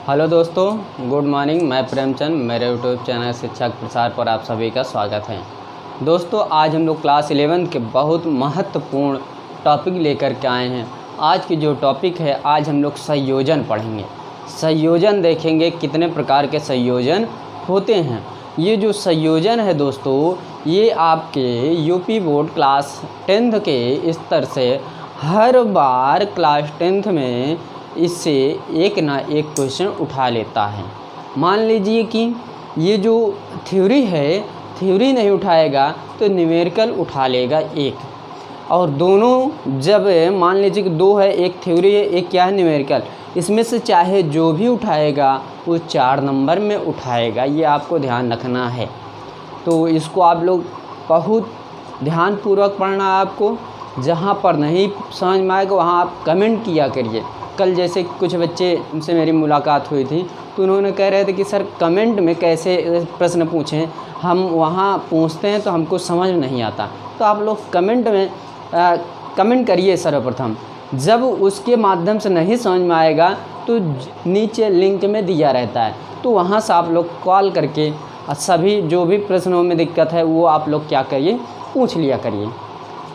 Hello दोस्तों, good morning. मैं प्रेमचंद, मेरे यूट्यूब चैनल शिक्षक प्रसार पर आप सभी का स्वागत है। दोस्तों, आज हम लोग क्लास 11 के बहुत महत्वपूर्ण टॉपिक लेकर के आए हैं। आज की जो टॉपिक है, आज हम लोग संयोजन पढ़ेंगे। संयोजन देखेंगे कितने प्रकार के संयोजन होते हैं। ये जो संयोजन है दोस्तों, ये आपके यूपी बोर्ड क्लास 10th के स्तर से हर बार क्लास 10th में इससे एक ना एक क्वेश्चन उठा लेता है। मान लीजिए कि ये जो थ्योरी है, थ्योरी नहीं उठाएगा तो न्यूमेरिकल उठा लेगा एक, और दोनों जब मान लीजिए कि दो है, एक थ्योरी है, एक क्या है न्यूमेरिकल, इसमें से चाहे जो भी उठाएगा वो 4 नंबर में उठाएगा। ये आपको ध्यान रखना है। तो इसको आप लोग बहुत ध्यानपूर्वक पढ़ना है। आपको जहाँ पर नहीं समझ में आएगा वहाँ आप कमेंट किया करिए। कल जैसे कुछ बच्चे उनसे मेरी मुलाकात हुई थी, तो उन्होंने कह रहे थे कि सर कमेंट में कैसे प्रश्न पूछें, हम वहाँ पूछते हैं तो हमको समझ नहीं आता। तो आप लोग कमेंट में कमेंट करिए सर्वप्रथम। जब उसके माध्यम से नहीं समझ में आएगा तो नीचे लिंक में दिया रहता है, तो वहाँ से आप लोग कॉल करके सभी जो भी प्रश्नों में दिक्कत है वो आप लोग क्या करिए, पूछ लिया करिए।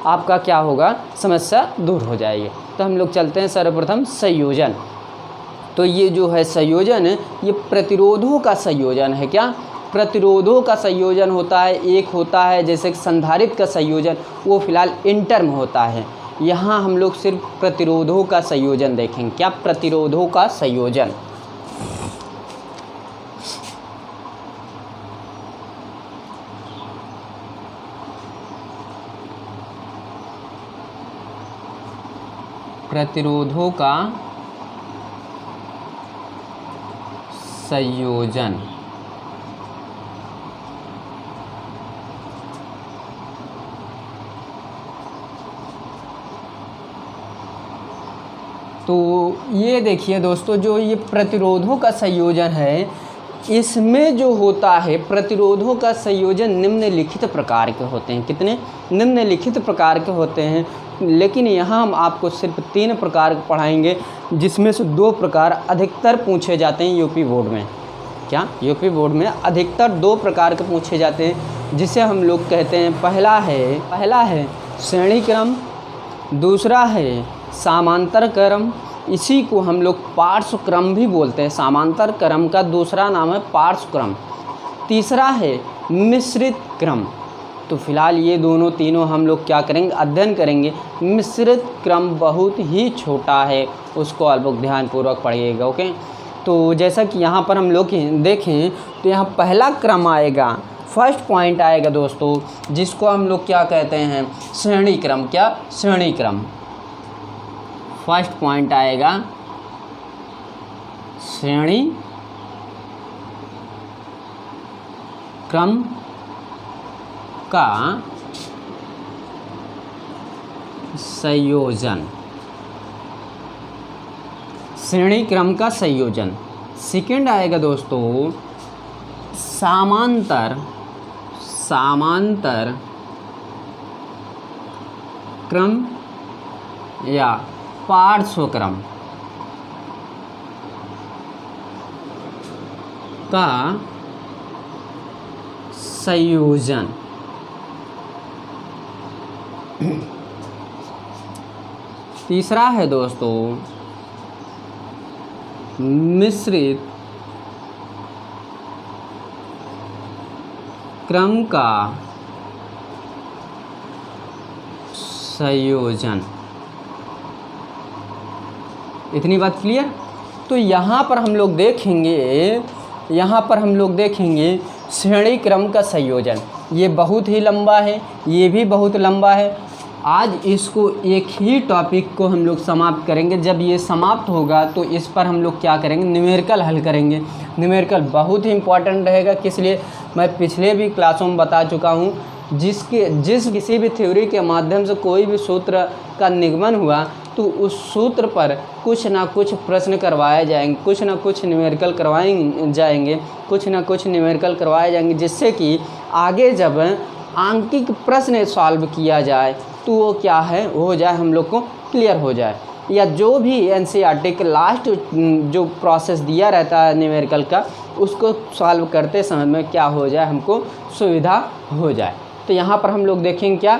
आपका क्या होगा, समस्या दूर हो जाएगी। तो हम लोग चलते हैं सर्वप्रथम संयोजन। तो ये जो है संयोजन है, ये प्रतिरोधों का संयोजन है। क्या प्रतिरोधों का संयोजन होता है। एक होता है जैसे संधारित्र का संयोजन, वो फिलहाल इंटर में होता है। यहाँ हम लोग सिर्फ प्रतिरोधों का संयोजन देखेंगे। क्या प्रतिरोधों का संयोजन, प्रतिरोधों का संयोजन। तो ये देखिए दोस्तों, जो ये प्रतिरोधों का संयोजन है, इसमें जो होता है प्रतिरोधों का संयोजन निम्नलिखित प्रकार के होते हैं। कितने निम्नलिखित प्रकार के होते हैं, लेकिन यहाँ हम आपको सिर्फ 3 प्रकार पढ़ाएंगे, जिसमें से 2 प्रकार अधिकतर पूछे जाते हैं यूपी बोर्ड में। क्या यूपी बोर्ड में अधिकतर 2 प्रकार के पूछे जाते हैं, जिसे हम लोग कहते हैं पहला है श्रेणी क्रम, दूसरा है समांतर क्रम। इसी को हम लोग पार्श्व क्रम भी बोलते हैं। समांतर क्रम का दूसरा नाम है पार्श्व क्रम। तीसरा है मिश्रित क्रम। तो फिलहाल ये तीनों हम लोग क्या करेंगे, अध्ययन करेंगे। मिश्रित क्रम बहुत ही छोटा है, उसको आप लोग ध्यानपूर्वक पढ़िएगा। ओके, तो जैसा कि यहाँ पर हम लोग देखें तो यहाँ पहला क्रम आएगा, फर्स्ट पॉइंट आएगा दोस्तों, जिसको हम लोग क्या कहते हैं, श्रेणी क्रम। क्या श्रेणी क्रम, फर्स्ट पॉइंट आएगा श्रेणी क्रम का संयोजन। श्रेणी क्रम का संयोजन। सेकंड आएगा दोस्तों समांतर क्रम या पार्श्व क्रम का संयोजन। तीसरा है दोस्तों मिश्रित क्रम का संयोजन। इतनी बात क्लियर। तो यहाँ पर हम लोग देखेंगे श्रेणी क्रम का संयोजन। ये बहुत ही लंबा है, ये भी बहुत लंबा है। आज इसको एक ही टॉपिक को हम लोग समाप्त करेंगे। जब ये समाप्त होगा तो इस पर हम लोग क्या करेंगे, न्यूमेरिकल हल करेंगे। न्यूमेरिकल बहुत ही इम्पॉर्टेंट रहेगा। किस लिए, मैं पिछले भी क्लासों में बता चुका हूँ। जिस किसी भी थ्योरी के माध्यम से कोई भी सूत्र का निगमन हुआ तो उस सूत्र पर कुछ ना कुछ प्रश्न करवाए जाएंगे, कुछ ना कुछ न्यूमेरिकल करवाए जाएंगे, जिससे कि आगे जब आंकिक प्रश्न सॉल्व किया जाए तो वो क्या है, हो जाए, हम लोग को क्लियर हो जाए। या जो भी एनसीईआरटी के लास्ट जो प्रोसेस दिया रहता है न्यूमेरिकल का, उसको सॉल्व करते समय में क्या हो जाए, हमको सुविधा हो जाए। तो यहाँ पर हम लोग देखेंगे क्या,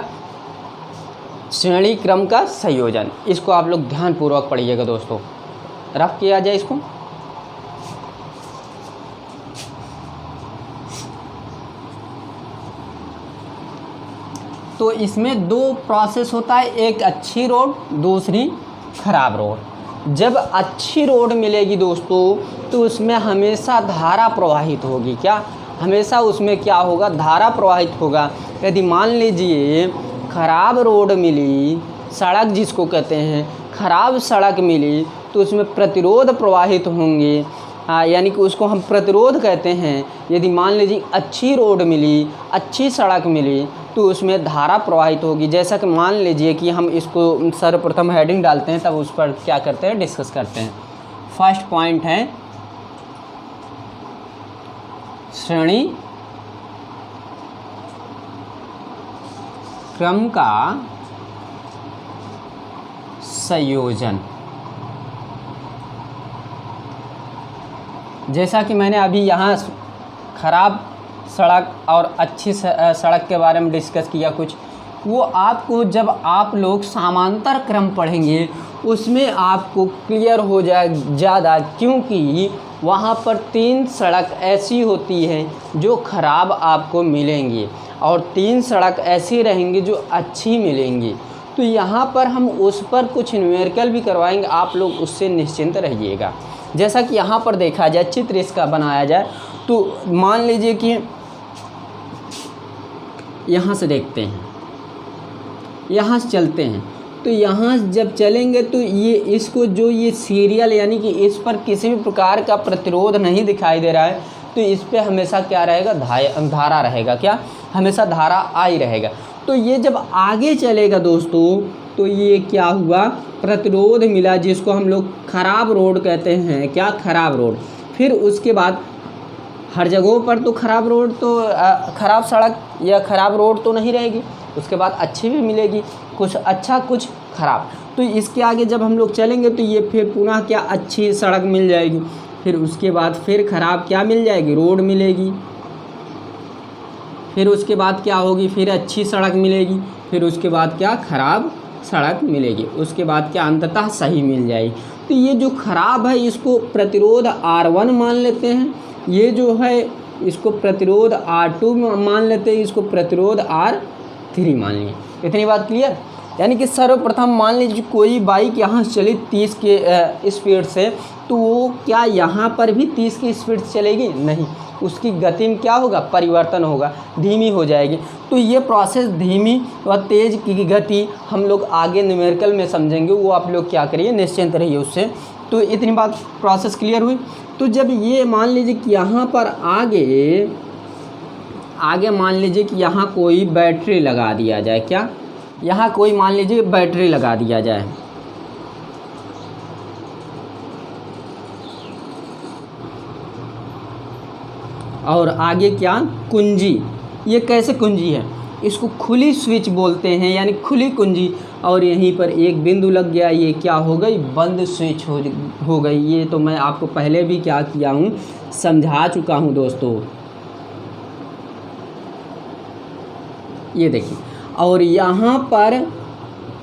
श्रेणी क्रम का संयोजन। इसको आप लोग ध्यानपूर्वक पढ़िएगा दोस्तों, रफ किया जाए इसको। तो इसमें दो प्रोसेस होता है, एक अच्छी रोड, दूसरी खराब रोड। जब अच्छी रोड मिलेगी दोस्तों तो उसमें हमेशा धारा प्रवाहित होगी। क्या, हमेशा उसमें क्या होगा, धारा प्रवाहित होगा। यदि मान लीजिए खराब रोड मिली, सड़क जिसको कहते हैं, खराब सड़क मिली, तो उसमें प्रतिरोध प्रवाहित होंगे, यानी कि उसको हम प्रतिरोध कहते हैं। यदि मान लीजिए अच्छी रोड मिली, अच्छी सड़क मिली, तो उसमें धारा प्रवाहित होगी। जैसा कि मान लीजिए कि हम इसको सर्वप्रथम हेडिंग डालते हैं, तब उस पर क्या करते हैं, डिस्कस करते हैं। फर्स्ट पॉइंट है श्रेणी क्रम का संयोजन। जैसा कि मैंने अभी यहाँ खराब सड़क और अच्छी सड़क के बारे में डिस्कस किया कुछ, वो आपको जब आप लोग समांतर क्रम पढ़ेंगे उसमें आपको क्लियर हो जाए ज़्यादा, क्योंकि वहाँ पर 3 सड़क ऐसी होती हैं जो ख़राब आपको मिलेंगी और 3 सड़क ऐसी रहेंगी जो अच्छी मिलेंगी। तो यहाँ पर हम उस पर कुछ न्यूमेरिकल भी करवाएंगे, आप लोग उससे निश्चिंत रहिएगा। जैसा कि यहाँ पर देखा जाए, चित्र इसका बनाया जाए, तो मान लीजिए कि यहाँ से देखते हैं, यहाँ से चलते हैं, तो यहाँ जब चलेंगे तो ये इसको जो ये सीरियल यानी कि इस पर किसी भी प्रकार का प्रतिरोध नहीं दिखाई दे रहा है, तो इस पे हमेशा क्या रहेगा, धारा रहेगा। क्या, हमेशा धारा आई रहेगा। तो ये जब आगे चलेगा दोस्तों, तो ये क्या हुआ, प्रतिरोध मिला, जिसको हम लोग खराब रोड कहते हैं। क्या, खराब रोड। फिर उसके बाद हर जगहों पर तो खराब रोड तो खराब सड़क या खराब रोड तो नहीं रहेगी, उसके बाद अच्छी भी मिलेगी, कुछ अच्छा कुछ खराब। तो इसके आगे जब हम लोग चलेंगे तो ये फिर पुनः क्या, अच्छी सड़क मिल जाएगी, फिर उसके बाद फिर खराब क्या मिल जाएगी, रोड मिलेगी, फिर उसके बाद क्या होगी, फिर अच्छी सड़क मिलेगी, फिर उसके बाद क्या, खराब सड़क मिलेगी, उसके बाद क्या, अंततः सही मिल जाएगी। तो ये जो खराब है इसको प्रतिरोध R1 मान लेते हैं, ये जो है इसको प्रतिरोध R2 मान लेते हैं, इसको प्रतिरोध R3 मान लिए। इतनी बात क्लियर। यानी कि सर्वप्रथम मान लीजिए कोई बाइक यहाँ से चली 30 के स्पीड से, तो वो क्या यहाँ पर भी 30 की स्पीड से चलेगी, नहीं, उसकी गति में क्या होगा, परिवर्तन होगा, धीमी हो जाएगी। तो ये प्रोसेस धीमी व तेज़ की गति हम लोग आगे न्यूमेरिकल में समझेंगे, वो आप लोग क्या करिए, निश्चिंत रहिए उससे। तो इतनी बात प्रोसेस क्लियर हुई। तो जब ये मान लीजिए कि यहाँ पर आगे मान लीजिए कि यहाँ कोई बैटरी लगा दिया जाए। क्या, यहाँ कोई मान लीजिए बैटरी लगा दिया जाए, और आगे क्या, कुंजी। ये कैसे कुंजी है, इसको खुली स्विच बोलते हैं, यानी खुली कुंजी। और यहीं पर एक बिंदु लग गया, ये क्या हो गई, बंद स्विच हो गई। ये तो मैं आपको पहले भी क्या किया हूँ, समझा चुका हूँ दोस्तों। ये देखिए, और यहाँ पर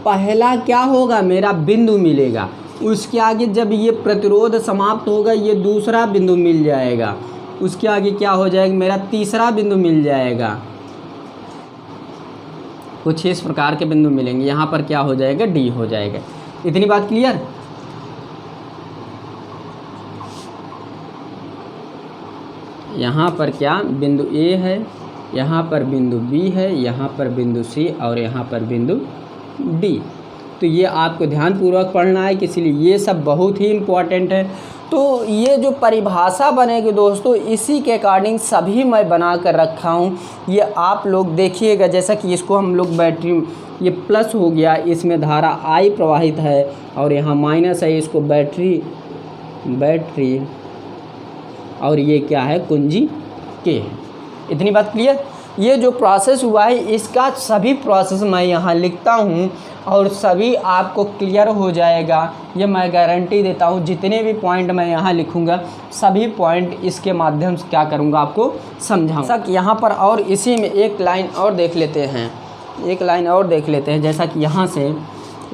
पहला क्या होगा, मेरा बिंदु मिलेगा, उसके आगे जब ये प्रतिरोध समाप्त होगा ये दूसरा बिंदु मिल जाएगा, उसके आगे क्या हो जाएगा, मेरा तीसरा बिंदु मिल जाएगा, कुछ इस प्रकार के बिंदु मिलेंगे। यहाँ पर क्या हो जाएगा, डी हो जाएगा। इतनी बात क्लियर। यहाँ पर क्या, बिंदु ए है, यहाँ पर बिंदु बी है, यहाँ पर बिंदु सी और यहाँ पर बिंदु डी। तो ये आपको ध्यानपूर्वक पढ़ना है, इसलिए ये सब बहुत ही इम्पोर्टेंट है। तो ये जो परिभाषा बनेगी दोस्तों, इसी के अकॉर्डिंग सभी मैं बना कर रखा हूँ, ये आप लोग देखिएगा। जैसा कि इसको हम लोग बैटरी, ये प्लस हो गया, इसमें धारा I प्रवाहित है, और यहाँ माइनस है, इसको बैटरी, और ये क्या है, कुंजी के। इतनी बात क्लियर। ये जो प्रोसेस हुआ है इसका सभी प्रोसेस मैं यहाँ लिखता हूँ, और सभी आपको क्लियर हो जाएगा, ये मैं गारंटी देता हूँ। जितने भी पॉइंट मैं यहाँ लिखूँगा सभी पॉइंट इसके माध्यम से क्या करूँगा, आपको समझाऊँगा। यहाँ पर और इसी में एक लाइन और देख लेते हैं, एक लाइन और देख लेते हैं। जैसा कि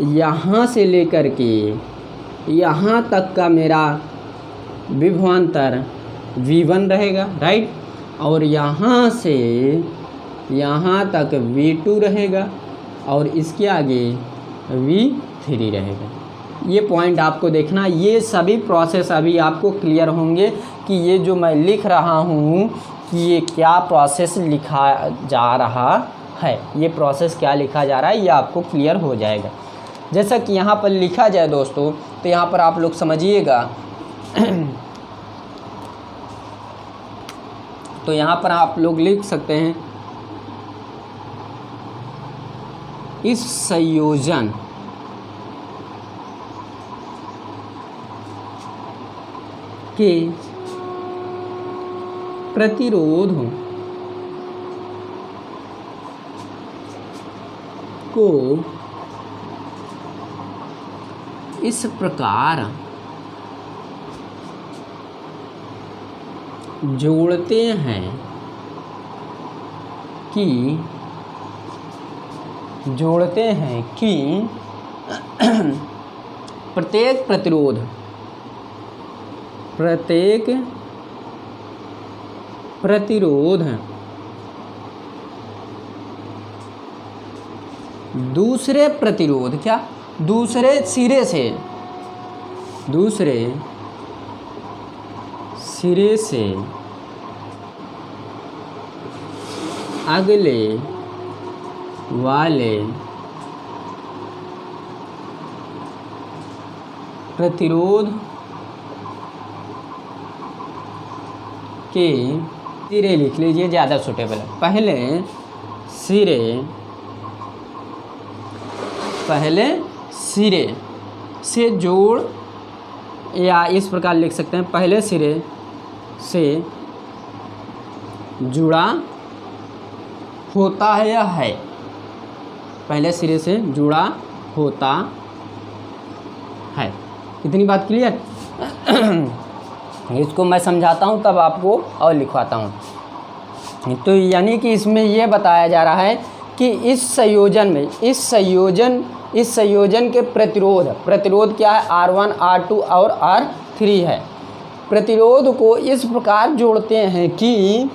यहाँ से लेकर के यहाँ तक का मेरा विभवांतर V1 रहेगा, राइट, और यहाँ से यहाँ तक V2 रहेगा और इसके आगे V3 रहेगा। ये पॉइंट आपको देखना, ये सभी प्रोसेस अभी आपको क्लियर होंगे कि ये जो मैं लिख रहा हूँ कि ये क्या प्रोसेस लिखा जा रहा है, ये प्रोसेस क्या लिखा जा रहा है, ये आपको क्लियर हो जाएगा। जैसा कि यहाँ पर लिखा जाए दोस्तों, तो यहाँ पर आप लोग समझिएगा तो यहाँ पर आप लोग लिख सकते हैं, इस संयोजन के प्रतिरोध को इस प्रकार जोड़ते हैं कि प्रत्येक प्रतिरोध दूसरे सिरे से अगले वाले प्रतिरोध के सिरे लिख लीजिए, ज़्यादा सूटेबल है। पहले सिरे से जोड़, या इस प्रकार लिख सकते हैं, पहले सिरे से जुड़ा होता है या है, पहले सिरे से जुड़ा होता है। इतनी बात क्लियर? इसको मैं समझाता हूँ तब आपको और लिखवाता हूँ। तो यानी कि इसमें यह बताया जा रहा है कि इस संयोजन के प्रतिरोध क्या है, R1, R2 और R3 है। प्रतिरोध को इस प्रकार जोड़ते हैं कि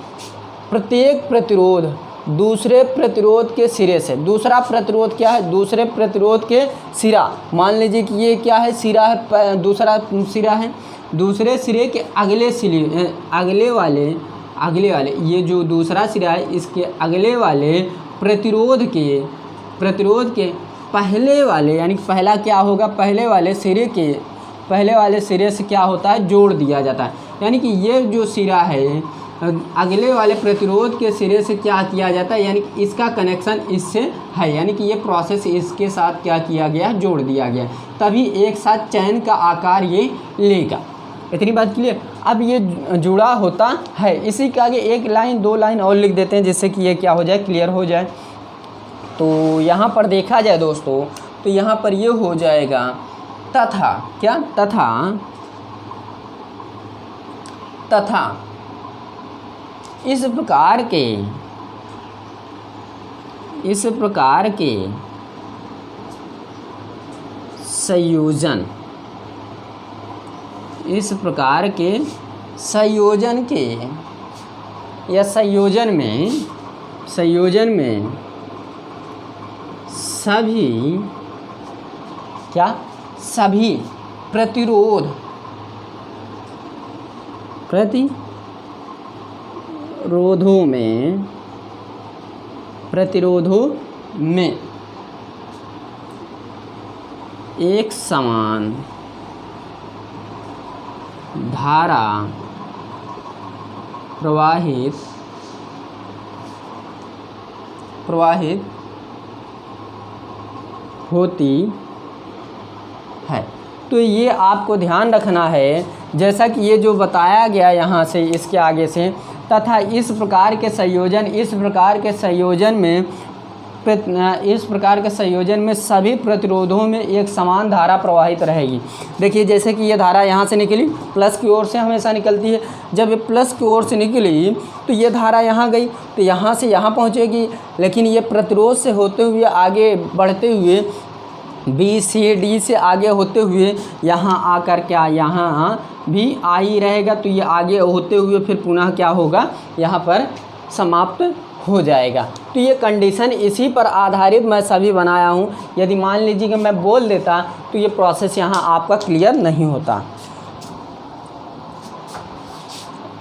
प्रत्येक प्रतिरोध दूसरे प्रतिरोध के सिरे से, दूसरा प्रतिरोध क्या है, दूसरे प्रतिरोध के सिरा, मान लीजिए कि ये क्या है, सिरा है, दूसरा सिरा है, दूसरे सिरे के अगले वाले ये जो दूसरा सिरा है इसके अगले वाले प्रतिरोध के पहले वाले, यानी पहला क्या होगा, पहले वाले सिरे से क्या होता है, जोड़ दिया जाता है। यानी कि ये जो सिरा है अगले वाले प्रतिरोध के सिरे से क्या किया जाता है, यानी कि इसका कनेक्शन इससे है, यानी कि ये प्रोसेस इसके साथ क्या किया गया, जोड़ दिया गया, तभी एक साथ चैन का आकार ये लेगा। इतनी बात क्लियर? अब ये जुड़ा होता है, इसी के आगे एक लाइन दो लाइन और लिख देते हैं जिससे कि ये क्या हो जाए, क्लियर हो जाए। तो यहाँ पर देखा जाए दोस्तों, तो यहाँ पर ये हो जाएगा तथा क्या, तथा इस प्रकार के संयोजन या संयोजन में सभी प्रतिरोधों में एक समान धारा प्रवाहित होती है। तो ये आपको ध्यान रखना है, जैसा कि ये जो बताया गया यहाँ से इसके आगे से, तथा इस प्रकार के संयोजन में इस प्रकार के संयोजन में सभी प्रतिरोधों में एक समान धारा प्रवाहित रहेगी। देखिए जैसे कि ये धारा यहाँ से निकली, प्लस की ओर से हमेशा निकलती है। जब ये प्लस की ओर से निकली तो ये धारा यहाँ गई, तो यहाँ से यहाँ पहुँचेगी, लेकिन ये प्रतिरोध से होते हुए आगे बढ़ते हुए बी सी डी से आगे होते हुए यहाँ आकर क्या यहाँ भी आई रहेगा। तो ये आगे होते हुए फिर पुनः क्या होगा, यहाँ पर समाप्त हो जाएगा। तो ये कंडीशन इसी पर आधारित मैं सभी बनाया हूँ। यदि मान लीजिए कि मैं बोल देता तो ये प्रोसेस यहाँ आपका क्लियर नहीं होता,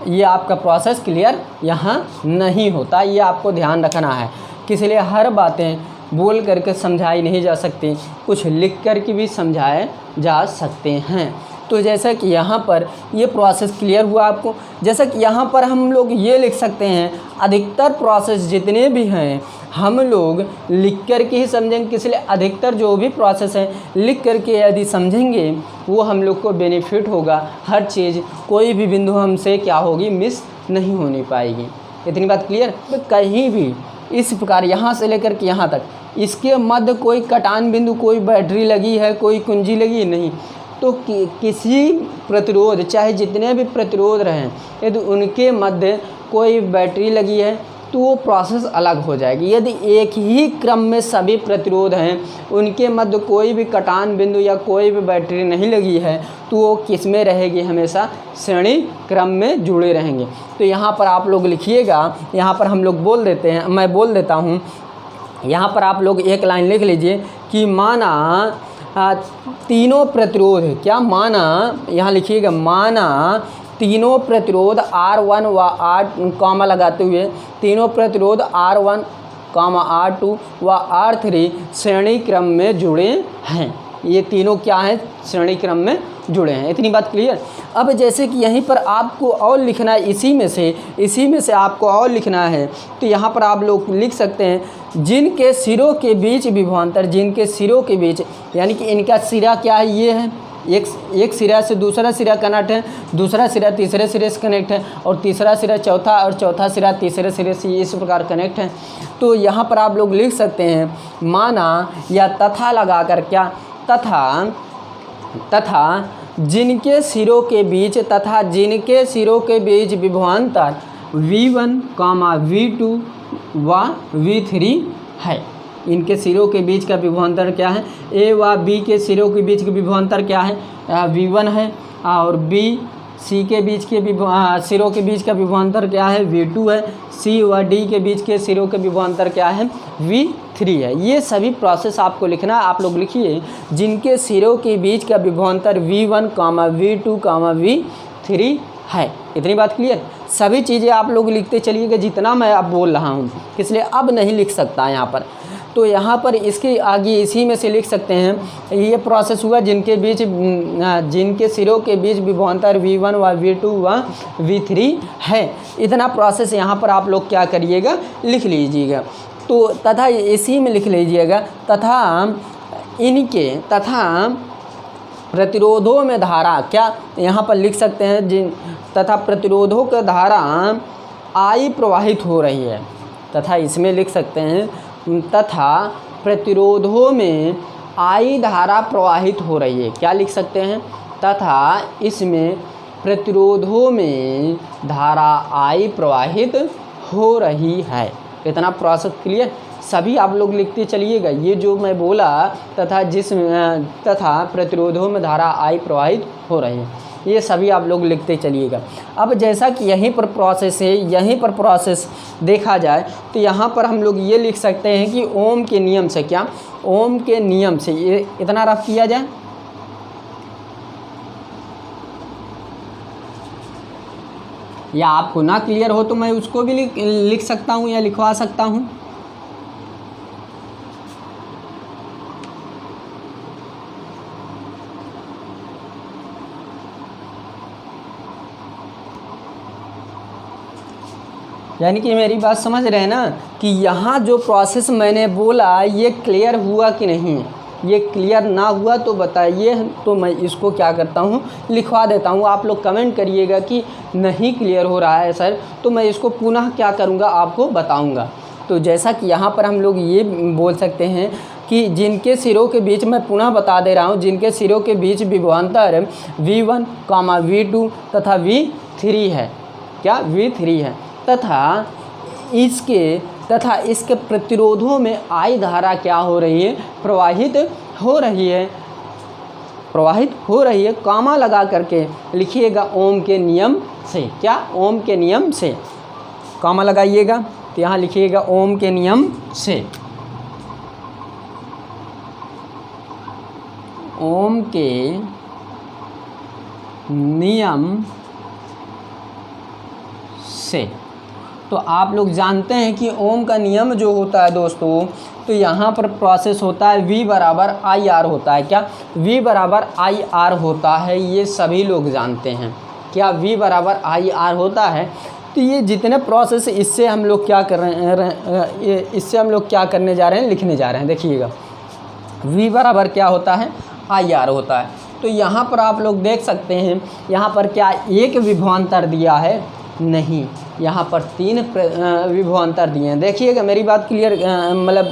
ये आपका प्रोसेस क्लियर यहाँ नहीं होता। ये आपको ध्यान रखना है, इसलिए हर बातें बोल करके समझाई नहीं जा सकती, कुछ लिख करके भी समझाए जा सकते हैं। तो जैसा कि यहाँ पर ये प्रोसेस क्लियर हुआ आपको। जैसा कि यहाँ पर हम लोग ये लिख सकते हैं, अधिकतर प्रोसेस जितने भी हैं हम लोग लिख करके ही समझेंगे, इसलिए अधिकतर जो भी प्रोसेस है लिख करके यदि समझेंगे वो हम लोग को बेनिफिट होगा। हर चीज़ कोई भी बिंदु हमसे क्या होगी, मिस नहीं होनी पाएगी। इतनी बात क्लियर। तो कहीं भी इस प्रकार यहाँ से लेकर के यहाँ तक इसके मध्य कोई कटान बिंदु, कोई बैटरी लगी है, कोई कुंजी लगी नहीं, तो किसी प्रतिरोध, चाहे जितने भी प्रतिरोध रहें, यदि उनके मध्य कोई बैटरी लगी है तो वो प्रोसेस अलग हो जाएगी। यदि एक ही क्रम में सभी प्रतिरोध हैं, उनके मध्य कोई भी कटान बिंदु या कोई भी बैटरी नहीं लगी है, तो वो किस में रहेगी, हमेशा श्रेणी क्रम में जुड़े रहेंगे। तो यहाँ पर आप लोग लिखिएगा, यहाँ पर हम लोग बोल देते हैं, मैं बोल देता हूँ। यहाँ पर आप लोग एक लाइन लिख लीजिए कि माना तीनों प्रतिरोध, क्या माना, यहाँ लिखिएगा माना तीनों प्रतिरोध R1 व R कॉमा लगाते हुए तीनों प्रतिरोध R1, R2 व R3 श्रेणी क्रम में जुड़े हैं। ये तीनों क्या हैं, श्रेणी क्रम में जुड़े हैं। इतनी बात क्लियर। अब जैसे कि यहीं पर आपको और लिखना है, इसी में से आपको और लिखना है, तो यहाँ पर आप लोग लिख सकते हैं जिनके सिरों के बीच विभवांतर, जिनके सिरों के बीच, यानी कि इनका सिरा क्या है, ये है, एक सिरा से दूसरा सिरा कनेक्ट है, दूसरा सिरा तीसरे सिरे से कनेक्ट है, और तीसरा सिरा चौथा, और चौथा सिरा तीसरे सिरे से इस प्रकार कनेक्ट है। तो यहाँ पर आप लोग लिख सकते हैं माना या तथा लगाकर, क्या तथा जिनके सिरों के बीच, तथा जिनके सिरों के बीच विभवांतर V1, V2 व V3 है। इनके सिरों के बीच का विभवांतर क्या है, A व B के सिरों के बीच का विभवांतर क्या है, V1 है, और B C के बीच के सिरों के बीच का विभवांतर क्या है, V2 है, C व D के बीच के सिरों के विभवांतर क्या है, V3 है। ये सभी प्रोसेस आपको लिखना है। आप लोग लिखिए जिनके सिरों के बीच का विभवांतर V1, V2, V3 है। इतनी बात क्लियर। सभी चीज़ें आप लोग लिखते चलिएगा जितना मैं अब बोल रहा हूँ, इसलिए अब नहीं लिख सकता यहाँ पर। तो यहाँ पर इसके आगे इसी में से लिख सकते हैं, ये प्रोसेस हुआ जिनके सिरों के बीच विभवांतर V1 व V2 व V3 है। इतना प्रोसेस यहाँ पर आप लोग क्या करिएगा, लिख लीजिएगा। तो तथा इसी में लिख लीजिएगा तथा प्रतिरोधों में धारा, क्या यहाँ पर लिख सकते हैं तथा प्रतिरोधों की धारा I प्रवाहित हो रही है। तथा इसमें लिख सकते हैं तथा प्रतिरोधों में I धारा प्रवाहित हो रही है। क्या लिख सकते हैं, तथा इसमें प्रतिरोधों में धारा I प्रवाहित हो रही है। इतना प्रोसेस क्लियर। सभी आप लोग लिखते चलिएगा। ये जो मैं बोला तथा प्रतिरोधों में धारा I प्रवाहित हो रही है, ये सभी आप लोग लिखते चलिएगा। अब जैसा कि यहीं पर प्रोसेस है, यहीं पर प्रोसेस देखा जाए तो यहाँ पर हम लोग ये लिख सकते हैं कि ओम के नियम से, क्या ओम के नियम से, ये इतना रफ किया जाए। या आपको ना क्लियर हो तो मैं उसको भी लिख सकता हूँ या लिखवा सकता हूँ। यानी कि मेरी बात समझ रहे हैं ना, कि यहाँ जो प्रोसेस मैंने बोला ये क्लियर हुआ कि नहीं। ये क्लियर ना हुआ तो बताइए, तो मैं इसको क्या करता हूँ, लिखवा देता हूँ। आप लोग कमेंट करिएगा कि नहीं क्लियर हो रहा है सर, तो मैं इसको पुनः क्या करूँगा, आपको बताऊँगा। तो जैसा कि यहाँ पर हम लोग ये बोल सकते हैं कि जिनके सिरों के बीच, मैं पुनः बता दे रहा हूँ, जिनके सिरों के बीच विभवांतर V1, V2 तथा V3 है, क्या V3 है, तथा इसके प्रतिरोधों में I धारा क्या हो रही है, प्रवाहित हो रही है, कॉमा लगा करके लिखिएगा ओम के नियम से, क्या ओम के नियम से, कॉमा लगाइएगा, तो यहाँ लिखिएगा ओम के नियम से, ओम के नियम से। तो आप लोग जानते हैं कि ओम का नियम जो होता है दोस्तों, तो यहाँ पर प्रोसेस होता है V बराबर आई आर होता है, क्या V बराबर आई आर होता है, ये सभी लोग जानते हैं, क्या V बराबर आई आर होता है। तो ये जितने प्रोसेस, इससे हम लोग क्या कर रहे हैं, इससे हम लोग क्या करने जा रहे हैं, लिखने जा रहे हैं। देखिएगा V बराबर क्या होता है, आई आर होता है। तो यहाँ पर आप लोग देख सकते हैं, यहाँ पर क्या एक विभवांतर दिया है, नहीं, यहाँ पर 3 विभवांतर दिए हैं। देखिएगा मेरी बात क्लियर, मतलब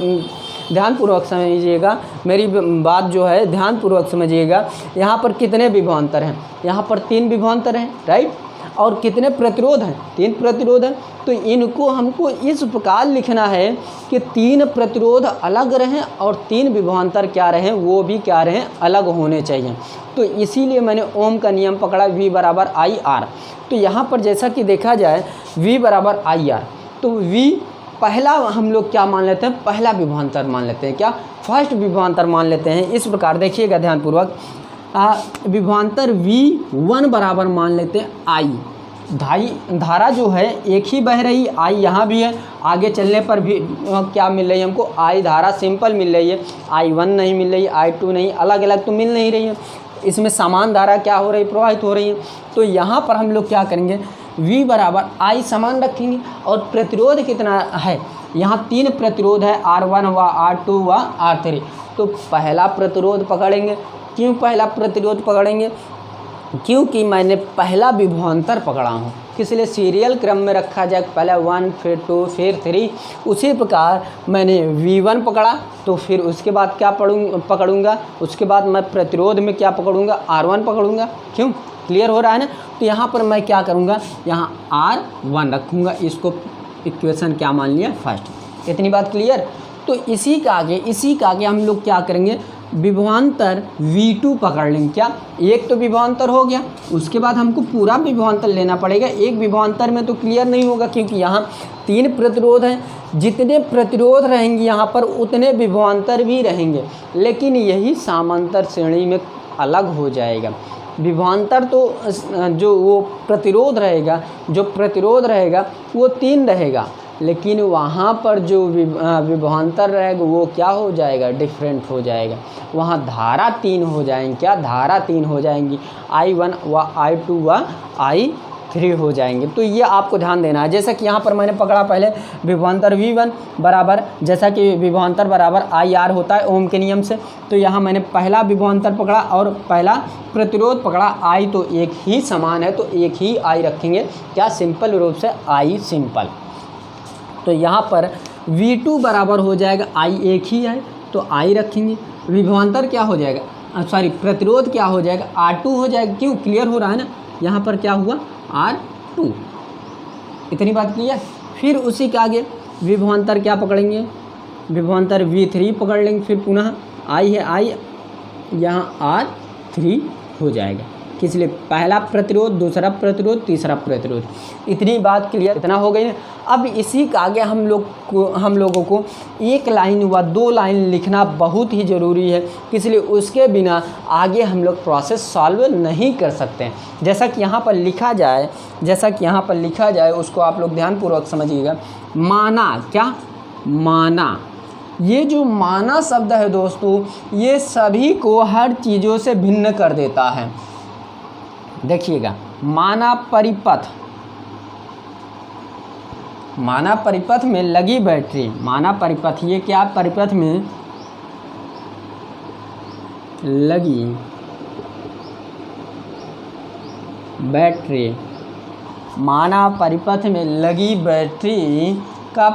ध्यानपूर्वक समझिएगा, मेरी बात जो है ध्यानपूर्वक समझिएगा। यहाँ पर कितने विभवांतर हैं, यहाँ पर 3 विभवांतर हैं, राइट, और कितने प्रतिरोध हैं, 3 प्रतिरोध हैं। तो इनको हमको इस प्रकार लिखना है कि 3 प्रतिरोध अलग रहें और 3 विभवांतर क्या रहें, वो भी क्या रहें, अलग होने चाहिए। तो इसीलिए मैंने ओम का नियम पकड़ा, V बराबर आई आर। तो यहाँ पर जैसा कि देखा जाए V बराबर आई आर, तो V पहला हम लोग क्या मान लेते हैं, पहला विभवांतर मान लेते हैं, क्या फर्स्ट विभवांतर मान लेते हैं। इस प्रकार देखिएगा ध्यानपूर्वक, विभवांतर V1 बराबर मान लेते हैं I, धारा जो है एक ही बह रही, I यहाँ भी है, आगे चलने पर भी क्या मिल रही है हमको, I धारा सिंपल मिल रही है, I1 नहीं मिल रही, I2 नहीं, अलग अलग तो मिल नहीं रही है, इसमें समान धारा क्या हो रही, प्रवाहित हो रही है। तो यहाँ पर हम लोग क्या करेंगे, V बराबर I समान रखेंगे, और प्रतिरोध कितना है, यहाँ 3 प्रतिरोध है, R1 व R2 व R3। तो पहला प्रतिरोध पकड़ेंगे। क्यों पहला प्रतिरोध पकड़ेंगे, क्योंकि मैंने पहला विभवांतर पकड़ा हूँ, इसलिए सीरियल क्रम में रखा जाए, पहले 1 फिर 2 फिर 3। उसी प्रकार मैंने V1 पकड़ा, तो फिर उसके बाद क्या पकड़ूंगा, उसके बाद मैं प्रतिरोध में क्या पकड़ूंगा, R1 पकड़ूंगा। क्यों, क्लियर हो रहा है ना। तो यहाँ पर मैं क्या करूँगा, यहाँ R1 रखूँगा, इसको इक्वेशन क्या मान लिया, फर्स्ट। इतनी बात क्लियर। तो इसी का आगे हम लोग क्या करेंगे, विभवांतर V2 पकड़ लेंगे। क्या, एक तो विभवांतर हो गया, उसके बाद हमको पूरा विभवांतर लेना पड़ेगा। एक विभवांतर में तो क्लियर नहीं होगा, क्योंकि यहाँ 3 प्रतिरोध हैं, जितने प्रतिरोध रहेंगे यहाँ पर उतने विभवांतर भी रहेंगे, लेकिन यही समांतर श्रेणी में अलग हो जाएगा। विभवांतर तो जो वो प्रतिरोध रहेगा वो 3 रहेगा, लेकिन वहाँ पर जो विभवांतर रहेगा वो क्या हो जाएगा, डिफरेंट हो जाएगा। वहाँ धारा 3 हो जाएंगी, क्या धारा 3 हो जाएंगी, I1 व I2 व I3 हो जाएंगे। तो ये आपको ध्यान देना है। जैसा कि यहाँ पर मैंने पकड़ा पहले विभवांतर V1 बराबर, जैसा कि विभवांतर बराबर IR होता है ओम के नियम से, तो यहाँ मैंने पहला विभवांतर पकड़ा और पहला प्रतिरोध पकड़ा I, तो एक ही समान है तो एक ही I रखेंगे, क्या सिंपल रूप से I सिंपल। तो यहाँ पर V2 बराबर हो जाएगा, I एक ही है तो I रखेंगे, विभवांतर क्या हो जाएगा, प्रतिरोध क्या हो जाएगा, R2 हो जाएगा। क्यों, क्लियर हो रहा है ना, यहाँ पर क्या हुआ, R2। इतनी बात क्लियर। फिर उसी के आगे विभवांतर क्या पकड़ेंगे, विभवांतर V3 पकड़ लेंगे, फिर पुनः I है I, यहाँ R3 हो जाएगा। किस लिए, पहला प्रतिरोध, दूसरा प्रतिरोध, तीसरा प्रतिरोध। इतनी बात क्लियर, इतना हो गई ना। अब इसी के आगे हम लोगों को 1 लाइन व 2 लाइन लिखना बहुत ही ज़रूरी है, इसलिए उसके बिना आगे हम लोग प्रोसेस सॉल्व नहीं कर सकते हैं। जैसा कि यहाँ पर लिखा जाए उसको आप लोग ध्यानपूर्वक समझिएगा। माना, क्या माना, ये जो माना शब्द है दोस्तों, ये सभी को हर चीज़ों से भिन्न कर देता है। देखिएगा, माना परिपथ में लगी बैटरी, माना परिपथ, ये क्या, परिपथ में लगी बैटरी, माना परिपथ में लगी बैटरी का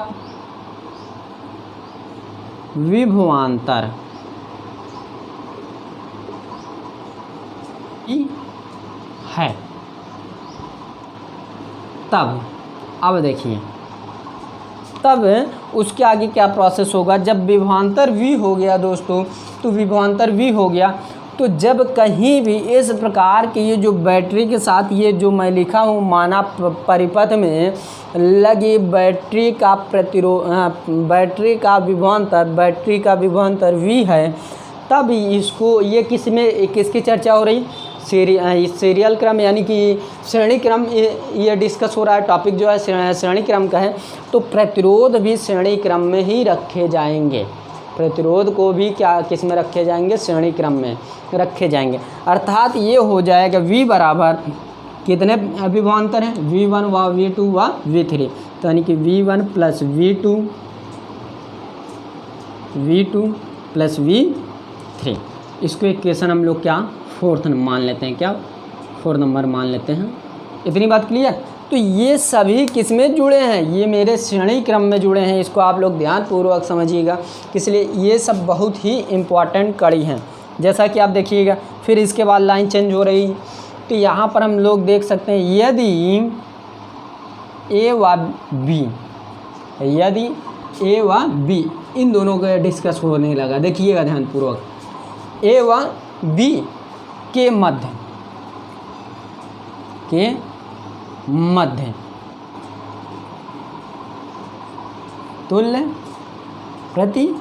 विभवांतर है, तब अब देखिए, तब उसके आगे क्या प्रोसेस होगा। जब विभवांतर v हो गया दोस्तों, तो विभवांतर v हो गया, तो जब कहीं भी इस प्रकार के ये जो बैटरी के साथ ये जो मैं लिखा हूँ माना परिपथ में लगी बैटरी का प्रतिरोध, बैटरी का विभवांतर v है, तब इसको ये किसकी चर्चा हो रही, सीरियल क्रम यानी कि श्रेणी क्रम ये डिस्कस हो रहा है। टॉपिक जो है श्रेणी क्रम का है, तो प्रतिरोध भी श्रेणी क्रम में ही रखे जाएंगे। प्रतिरोध को भी क्या किस में रखे जाएंगे, श्रेणी क्रम में रखे जाएंगे। अर्थात ये हो जाएगा v बराबर कितने विभवांतर हैं, v1 व v2 व v3, तो यानी कि v1 plus v2 plus v3। इसको इक्वेशन हम लोग क्या फोर्थ मान लेते हैं, क्या 4 नंबर मान लेते हैं। इतनी बात क्लियर। तो ये सभी किस में जुड़े हैं, ये मेरे श्रेणी क्रम में जुड़े हैं। इसको आप लोग ध्यानपूर्वक समझिएगा, इसलिए ये सब बहुत ही इम्पॉर्टेंट कड़ी हैं। जैसा कि आप देखिएगा, फिर इसके बाद लाइन चेंज हो रही, तो यहाँ पर हम लोग देख सकते हैं यदि a व b इन दोनों का डिस्कस होने लगा। देखिएगा ध्यानपूर्वक, a व b के मध्य तुल्य प्रतिरोध,